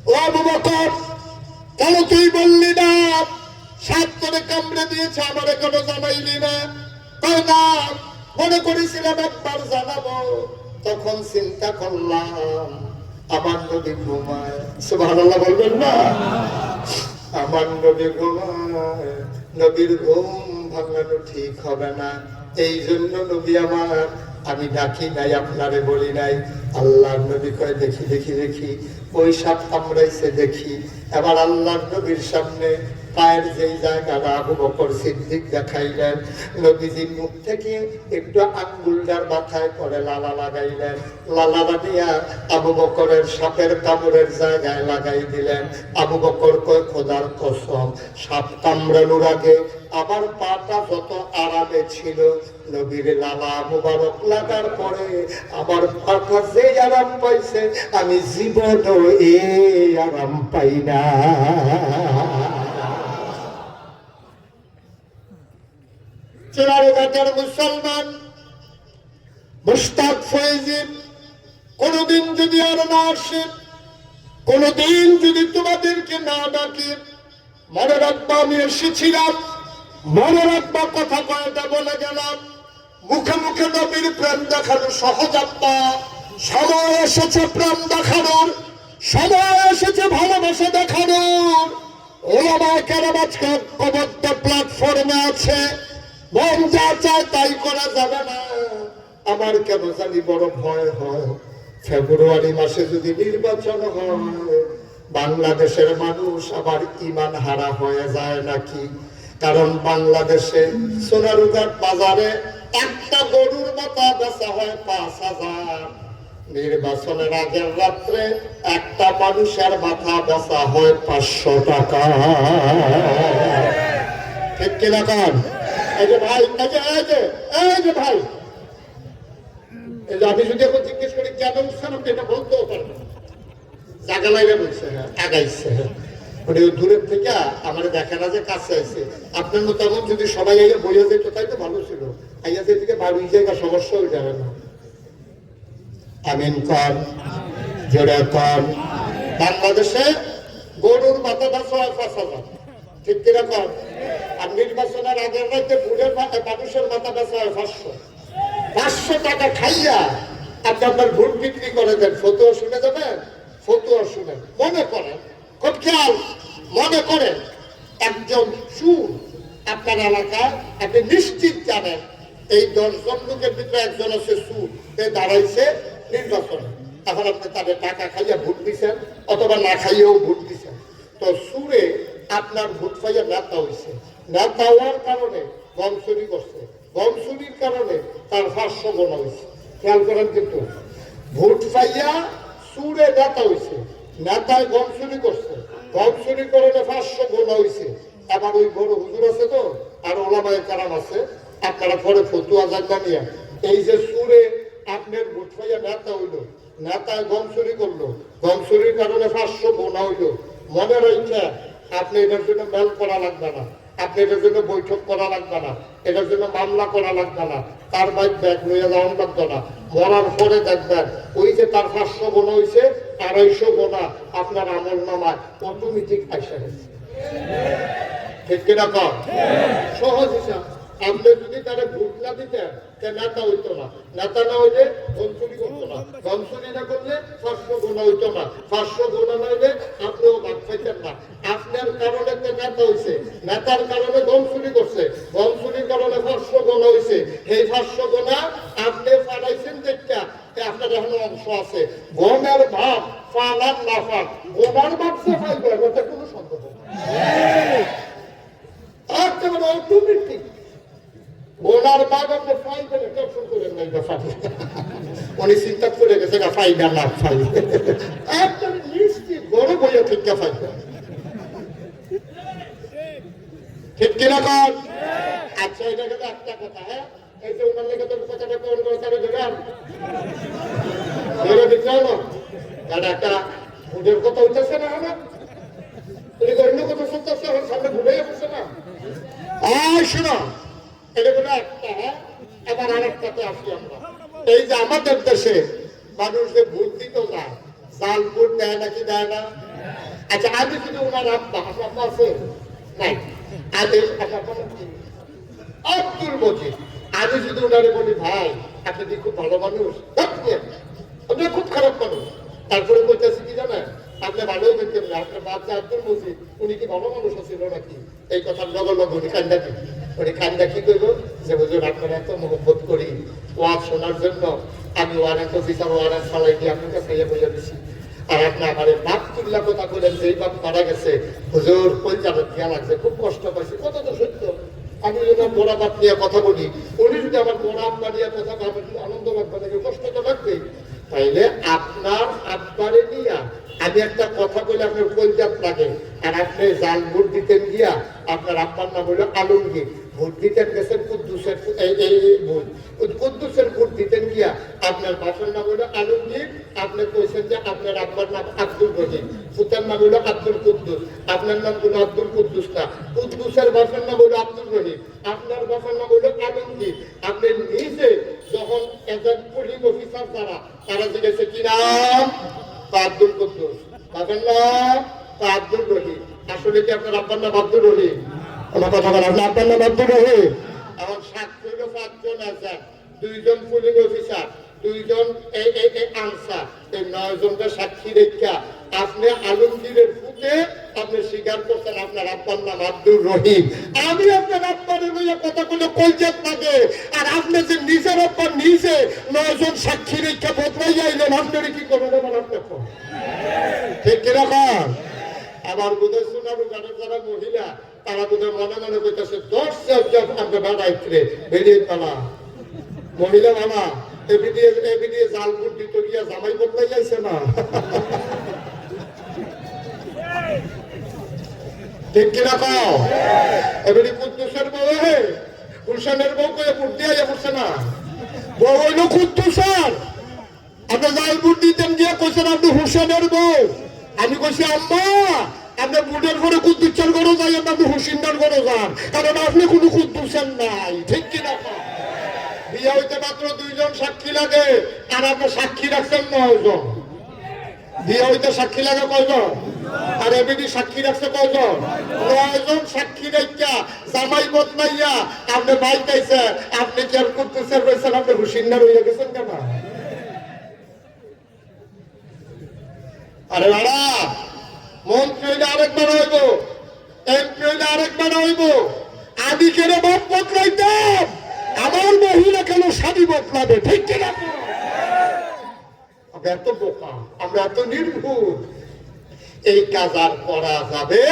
Speaker 1: ও আবু বকর, কেন তুই বললি না সাপ করে কামড়ে দিয়েছে, আমার এখনো জানাইলি না? তাই না, মনে করেছিলাম একবার জানাবো। তখন চিন্তা করলাম আমার নবী ঘুমায়। সুবহানাল্লাহ বলবেন না? আমার নবী ঘুমায়, নবীর ঘুম ভাঙানো ঠিক হবে না। এই জন্য নবী আমার, আমি ডাকি নাই, আপনারে বলি নাই। আল্লাহর নবী কয়, দেখি দেখি দেখি, ওই সাপ কামড়াইছে দেখি। এবার আল্লাহর নবীর সামনে পায়ের যেই জায়গাটা আবু বকর সিদ্দিক দেখাইলেন, নবীজির মুখ থেকে একটু আঙ্গুলটার মাথায় করে লালা লাগাইলেন। লালা লাগিয়া আবু বকরের সাপের কামড়ের জায়গায় লাগাই দিলেন। আবু বকর কয়, খোদার কসম, সাপ কামড়ানোর আগে আমার পাটা যত আরামে ছিল, নবীর লালা মুবারক লাগার পরে আমার পাটা যে আরাম পাইছে, আমি জীবনও এই আরাম পাই না। চেরারঘাটের মুসলমান মুশতাক ফয়েজি, কোনদিন যদি আর না আসে, কোনদিন যদি তোমাদেরকে না ডাকি, মনে রাখবা আমি এসেছিলাম, মনে রাখবা কথা কয়টা বলে গেলাম। মুখে মুখে নবীর প্রেম দেখানো সহজ আব্বা, সময় এসেছে প্রেম দেখানোর, সময় এসেছে ভালোবাসা দেখানোর। ওলামা কেরাম আজকে ঐক্যবদ্ধ প্ল্যাটফর্মে আছে, মন যা চায় তাই করা যাবে না। আমার কেন জানি বড় ভয় হয়, ফেব্রুয়ারি মাসে যদি নির্বাচন হয়, বাংলাদেশের মানুষ আবার ইমান হারা হয়ে যায় নাকি? কারণ বাংলাদেশে সোনারুঘাট বাজারে একটা গরুর মাথা বেচা হয় 5,000, নির্বাচনের আগের রাত্রে একটা মানুষের মাথা বেচা হয় 500 টাকা। ঠিক কিনা কান? এই যে ভাই, এই যে ভাই, এই যে আমি যদি এখন জিজ্ঞেস করি কেন উৎসাহ, এটা বলতেও পারবো, জায়গা লাইলে বলছে হ্যাঁ আগাইছে, মানে দূরের থেকে আমার দেখা না যে কাছে আছে। আপনার মতামত যদি সবাই আইয়া বইয়া যেত তাই তো ভালো ছিল, আইয়া যে থেকে বাড়ি জায়গা সমস্যা হয়ে যাবে না। আমিন কর, জোরে কর। বাংলাদেশে গরুর মাথা বেচা হয় 5,000, ঠিক কিনা কর? আর নির্বাচনের আগের রাতে বুড়ের মানুষের মাথা বেচা হয় 500 টাকা খাইয়া আপনি আপনার ভোট বিক্রি করে দেন। ফতুয়া শুনে যাবেন, ফতুয়া শুনেন, মনে করেন, খুব খেয়াল, মনে করেন একজন চুর আপনার এলাকায়, আপনি নিশ্চিত জানেন এই 10 জন লোকের ভিতরে একজন আছে চুর, দাঁড়াইছে নির্বাচনে। এখন আপনি তাদের টাকা খাইয়া ভোট দিচ্ছেন অথবা না খাইয়েও ভোট দিচ্ছেন। তো সুরে আপনার ভোট পাইয়া নেতা হয়েছে, নেতা হওয়ার কারণে গম চুরি করছে, গম চুরির কারণে তার 500 গোনা হয়েছে। খেয়াল করেন, কিন্তু ভোট পাইয়া সুরে নেতা হয়েছে, নেতায় গম চুরি করছে, গম চুরি কারণে 500 গোনা হয়েছে। আবার ওই বড় হুজুর আছে তো, আর ওলামায়ে কেরাম আছে, আপনারা পরে ফতুয়া জানিয়া, এই যে সুরে আপনার ভোট পাইয়া নেতা হইলো, নেতায় গম চুরি করলো, গম চুরির কারণে 500 গোনা হইলো, মনে রাখা আপনি এটার জন্য মেল করা লাগবে না, আপনি এটার জন্য বৈঠক করা লাগবে না, এটার জন্য মামলা করা লাগবে না, তার বাইক ব্যাগ লইয়া যাওয়ান লাগবে না। মরার পরে দেখবেন ওই যে তার 500 গোনা হয়েছে, 250 গোনা আপনার আমল নামায় অটোমেটিক আইসা গেছে। ঠিক কিনা কম সহজ হিসাব। আপনি যদি তারা ভোট না দিতেন নেতা হইতো না, নেতা না হইলে ধনচুরি করতো না, ধনচুরি না করলে 500 গোনা হইতো না, 500 গোনা না হইলে আপনিও ভাগ পাইতেন না। আপনার কারণে নেতা হইছে, নেতার কারণে ধনচুরি করছে, ধনচুরির কারণে 500 গোনা হইছে। এই 500 গোনা আপনি পাঠাইছেন দেখা আপনার এখনো অংশ আছে। গমের ভাব ফালার না ফাল গোনার ভাব সে ফাইবে, এটা কোনো সন্দেহ নেই। একেবারে অটোমেটিক ওনার বাদ আপনি ফাইল টেনশন করেন না, এটা ফাইল উনি চিন্তা করে গেছে না ফাইল না ফাইল একদম নিশ্চিত বড় বইয়া ঠিক ফাইল। ঠিক কিনা কর? আচ্ছা এটা কিন্তু একটা কথা। হ্যাঁ এই যে ওনার লেগে তোর কথাটা কোন কথা দেবেন ধরে দিতে না, এটা একটা ভোটের কথা হইতেছে না। হ্যাঁ তুমি অন্য কথা শুনতেছে, সামনে ভুলে যাচ্ছে না। শোনো এটা কোনো একটা। হ্যাঁ এবার আরেকটাতে আসি আমরা। এই যে আমাদের দেশে মানুষ যে ভোট দিতে যায়, জাল ভোট দেয় নাকি দেয় না? আচ্ছা আমি শুধু ওনার আব্বা আব্বা আছে নাই, আদেশ আব্দুল মজিদ, আমি যদি ওনারে বলি ভাই আপনি কি খুব ভালো মানুষ, আপনি খুব খারাপ মানুষ, তারপরে বলতেছি কি জানেন আপনি ভালোই দেখতেন না, আপনার বাচ্চা আব্দুল মজিদ উনি কি ভালো মানুষ ছিল নাকি? এই কথার লগ লগ উনি কান্দা কি উনি কান্দা কি করব যে হুজুর আপনার এত মহব্বত করি, ওয়াজ শোনার জন্য আমি ওয়ারেন্ট অফিসার ওয়ারেন্ট চালাই দিয়ে আপনার কাছে বলে দিছি, আর আপনি আমার বাপ তুল্লা কথা বলেন যে এই বাপ মারা গেছে হুজুর কলজাটা দিয়া লাগছে, খুব কষ্ট পাইছি। কথা তো সত্য। আমি যদি বড় বাপ নিয়ে কথা বলি, উনি যদি আমার বড় আব্বা নিয়ে কথা ভাবেন আনন্দ লাগবে নাকি, কষ্ট তো লাগবেই। তাইলে আপনার আব্বারে নিয়ে আমি একটা কথা বলে আপনার কলজাত লাগে, আর আপনি জাল ভোট দিতেন গিয়া আপনার আব্বার নাম হলো আলমগীর, ভোট দিতেন গেছেন কুদ্দুসের কুদ্দুসের ভোট দিতেন গিয়া আপনার বাসার নাম হলো আলমগীর, আপনি কইছেন যে আপনার আব্বার নাম আব্দুল রহিম, পুতার নাম হলো আব্দুল কুদ্দুস, আপনার নাম হলো আব্দুল কুদ্দুস না, কুদ্দুসের বাসার নাম হলো আব্দুল রহিম, আপনার বাসার নাম হলো আলমগীর। আপনি নিজে যখন একজন পুলিশ অফিসার তারা জিজ্ঞেসে কি নাম, আব্দুল কুদ্দুস, বাবার নাম আব্দুল রহিম, আসলে কি আপনার আব্বার নাম আব্দুল রহিম? আমার কথা বলেন আপনার আব্বার নাম আব্দুল রহিম। এখন 7 জন আছেন, 2 জন পুলিশ অফিসার, 2 জন আনসার, এই 9 জনকে সাক্ষী রেখা আপনি আলমগীরের ফুটে আপনি স্বীকার করছেন আপনার আব্বার নাম আব্দুল রহিম। আমি আপনার আব্বারের লইয়া কথা বলে কলজাত লাগে, আর আপনি যে নিজের আব্বার নিজে 9 জন সাক্ষী রেখা বদলাই যাইলেন, আপনার কি করবেন? ঠিক কিরকম? আবার বোধহয় সোনার গানের যারা মহিলা তারা বোধহয় মনে মনে করতেছে 10 আমরা বেড়াইতে বেরিয়ে পালা মহিলা মামা এবিডিএ জাল ভোট দিত গিয়া জামাই বদলাই যাইছে না। ঠিক কিনা কও? এবারে কুদ্দুসের বউ হুসেনের বউ কয়ে ভোট দিয়ে যাচ্ছে না, বউ হইল কুদ্দুসের, আপনি জাল ভোট দিতেন গিয়া কইছেন আপনি হুসেনের বউ। আমি কইছি আম্মা আপনি ভোটের করে কুদ্দুসের ঘরে যাই, আপনি হুসিনদার ঘরে যান, কারণ আপনি কোনো কুদ্দুসের নাই। ঠিক কিনা কও? বিয়ে হইতে মাত্র 2 জন সাক্ষী লাগে, আর আপনি সাক্ষী রাখছেন 9 জন। বিয়ে হইতে সাক্ষী লাগে কয়জন? আর এমনি সাক্ষী রাখছে কয়জন? 9 জন সাক্ষী রেখা জামাই বদলাইয়া আপনি বাইক আইছে, আপনি কি আর কুদ্দুসের রয়েছেন, আপনি হুসিনদার হইয়া গেছেন কেন? আরে বাড়া মন্ত্রী হইলে আরেকবার হইব, এমপি হইলে আরেকবার হইব, আদি কেন বাপ বদলাইতাম, আমার মহিলা কেন স্বামী বদলাবে? ঠিক কিনা? আমরা এত বোকা, আমরা এত নির্ভুল, এই কাজ আর করা যাবে।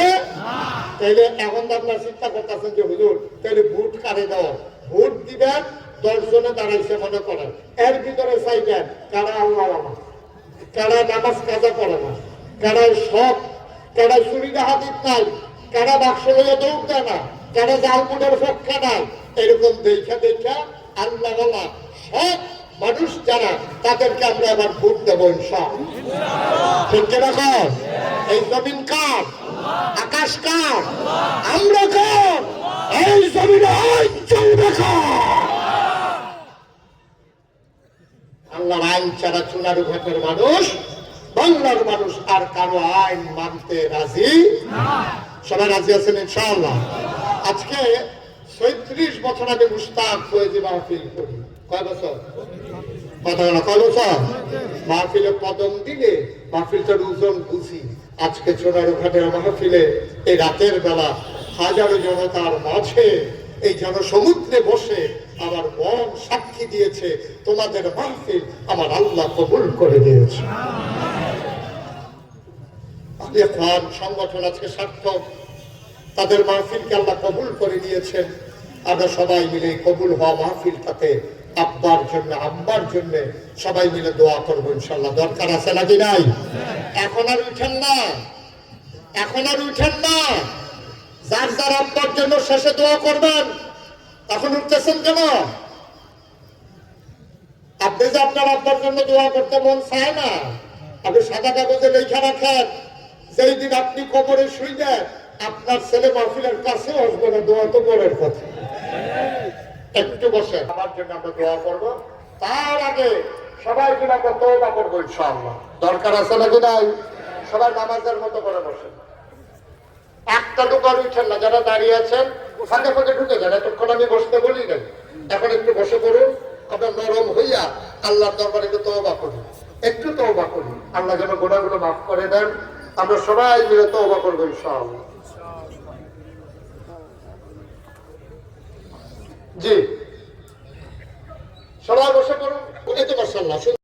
Speaker 1: তাইলে এখন আপনার চিন্তা করতেছেন যে হুজুর তাহলে ভোট কারে দেওয়া, ভোট দিবেন 10 জনে দাঁড়াইছে মনে করেন, এর ভিতরে চাইবেন কারা আল্লাহ আমার, কারা নামাজ কাজা করে না, কারা সব, কারা চুরি ডাহাতি নাই, কারা বাক্স লইয়া দৌড় দেয় না, কারা জাল ভোটের পক্ষে নাই, এরকম দেখা দেখা আল্লাহ সব মানুষ যারা তাদেরকে আমরা আবার ভোট দেবো ইনশাআল্লাহ। ঠিক কিনা? এই জমিন কার, আকাশ কার, আমরা কার, এই জমিনে আইন চলবে কার? আল্লাহর আইন ছাড়া চুনারু ঘাটের মানুষ, বাংলার মানুষ আর কারো আইন মানতে রাজি না। সবাই রাজি আছেন ইনশাআল্লাহ? আজকে ৩৬ বছর আগে মুশতাক ফয়েজি মাহফিল করি। কয় বছর? কথা বলা, কয় বছর? মাহফিলে কদম দিলে মাহফিলটার ওজন বুঝি। আজকে চোরারঘাটের মাহফিলে এই রাতের বেলা হাজারো জনতার মাঝে এই জনসমুদ্রে বসে আমার মন সাক্ষী দিয়েছে তোমাদের মাহফিল আমার আল্লাহ কবুল করে দিয়েছে। সংগঠন আজকে সার্থক, তাদের মাহফিলকে আল্লাহ কবুল করে দিয়েছেন। আমরা সবাই মিলে কবুল হওয়া মাহফিলটাতে আব্বার জন্য আম্মার জন্য সবাই মিলে দোয়া করবো ইনশাল্লাহ। দরকার আছে নাকি নাই? এখন আর উঠেন না, এখন আর উঠেন না। যার যার আব্বার জন্য শেষে দোয়া করবেন, এখন উঠতেছেন কেন? আপনি যে আপনার আব্বার জন্য দোয়া করতে মন চায় না, আপনি সাদা কাগজে লেখা রাখেন, যেই দিন আপনি কবরে শুইবেন আপনার ছেলে মাহফিলের কাছে আসবে না, দোয়া তো পরের কথা। একটু বসে আমার জন্য আমরা দোয়া করবো, তার আগে সবাই কিনা তওবা করবো ইনশাআল্লাহ। দরকার আছে নাকি নাই? সবাই নামাজের মতো করে বসেন, একটা ঢুকার উঠেন না। যারা দাঁড়িয়ে আছেন ফাঁকে ফাঁকে ঢুকে যান, এতক্ষণ আমি বসতে বলি নাই। এখন একটু বসে পড়ুন, আপনার নরম হইয়া আল্লাহর দরবারে একটু তওবা করুন, একটু তওবা করুন। আল্লাহ যেন গুনাহগুলো মাফ করে দেন। আমরা সবাই মিলে তওবা করবো ইনশাআল্লাহ। জি, সবাই বসে পড়ুন। মাশাআল্লাহ।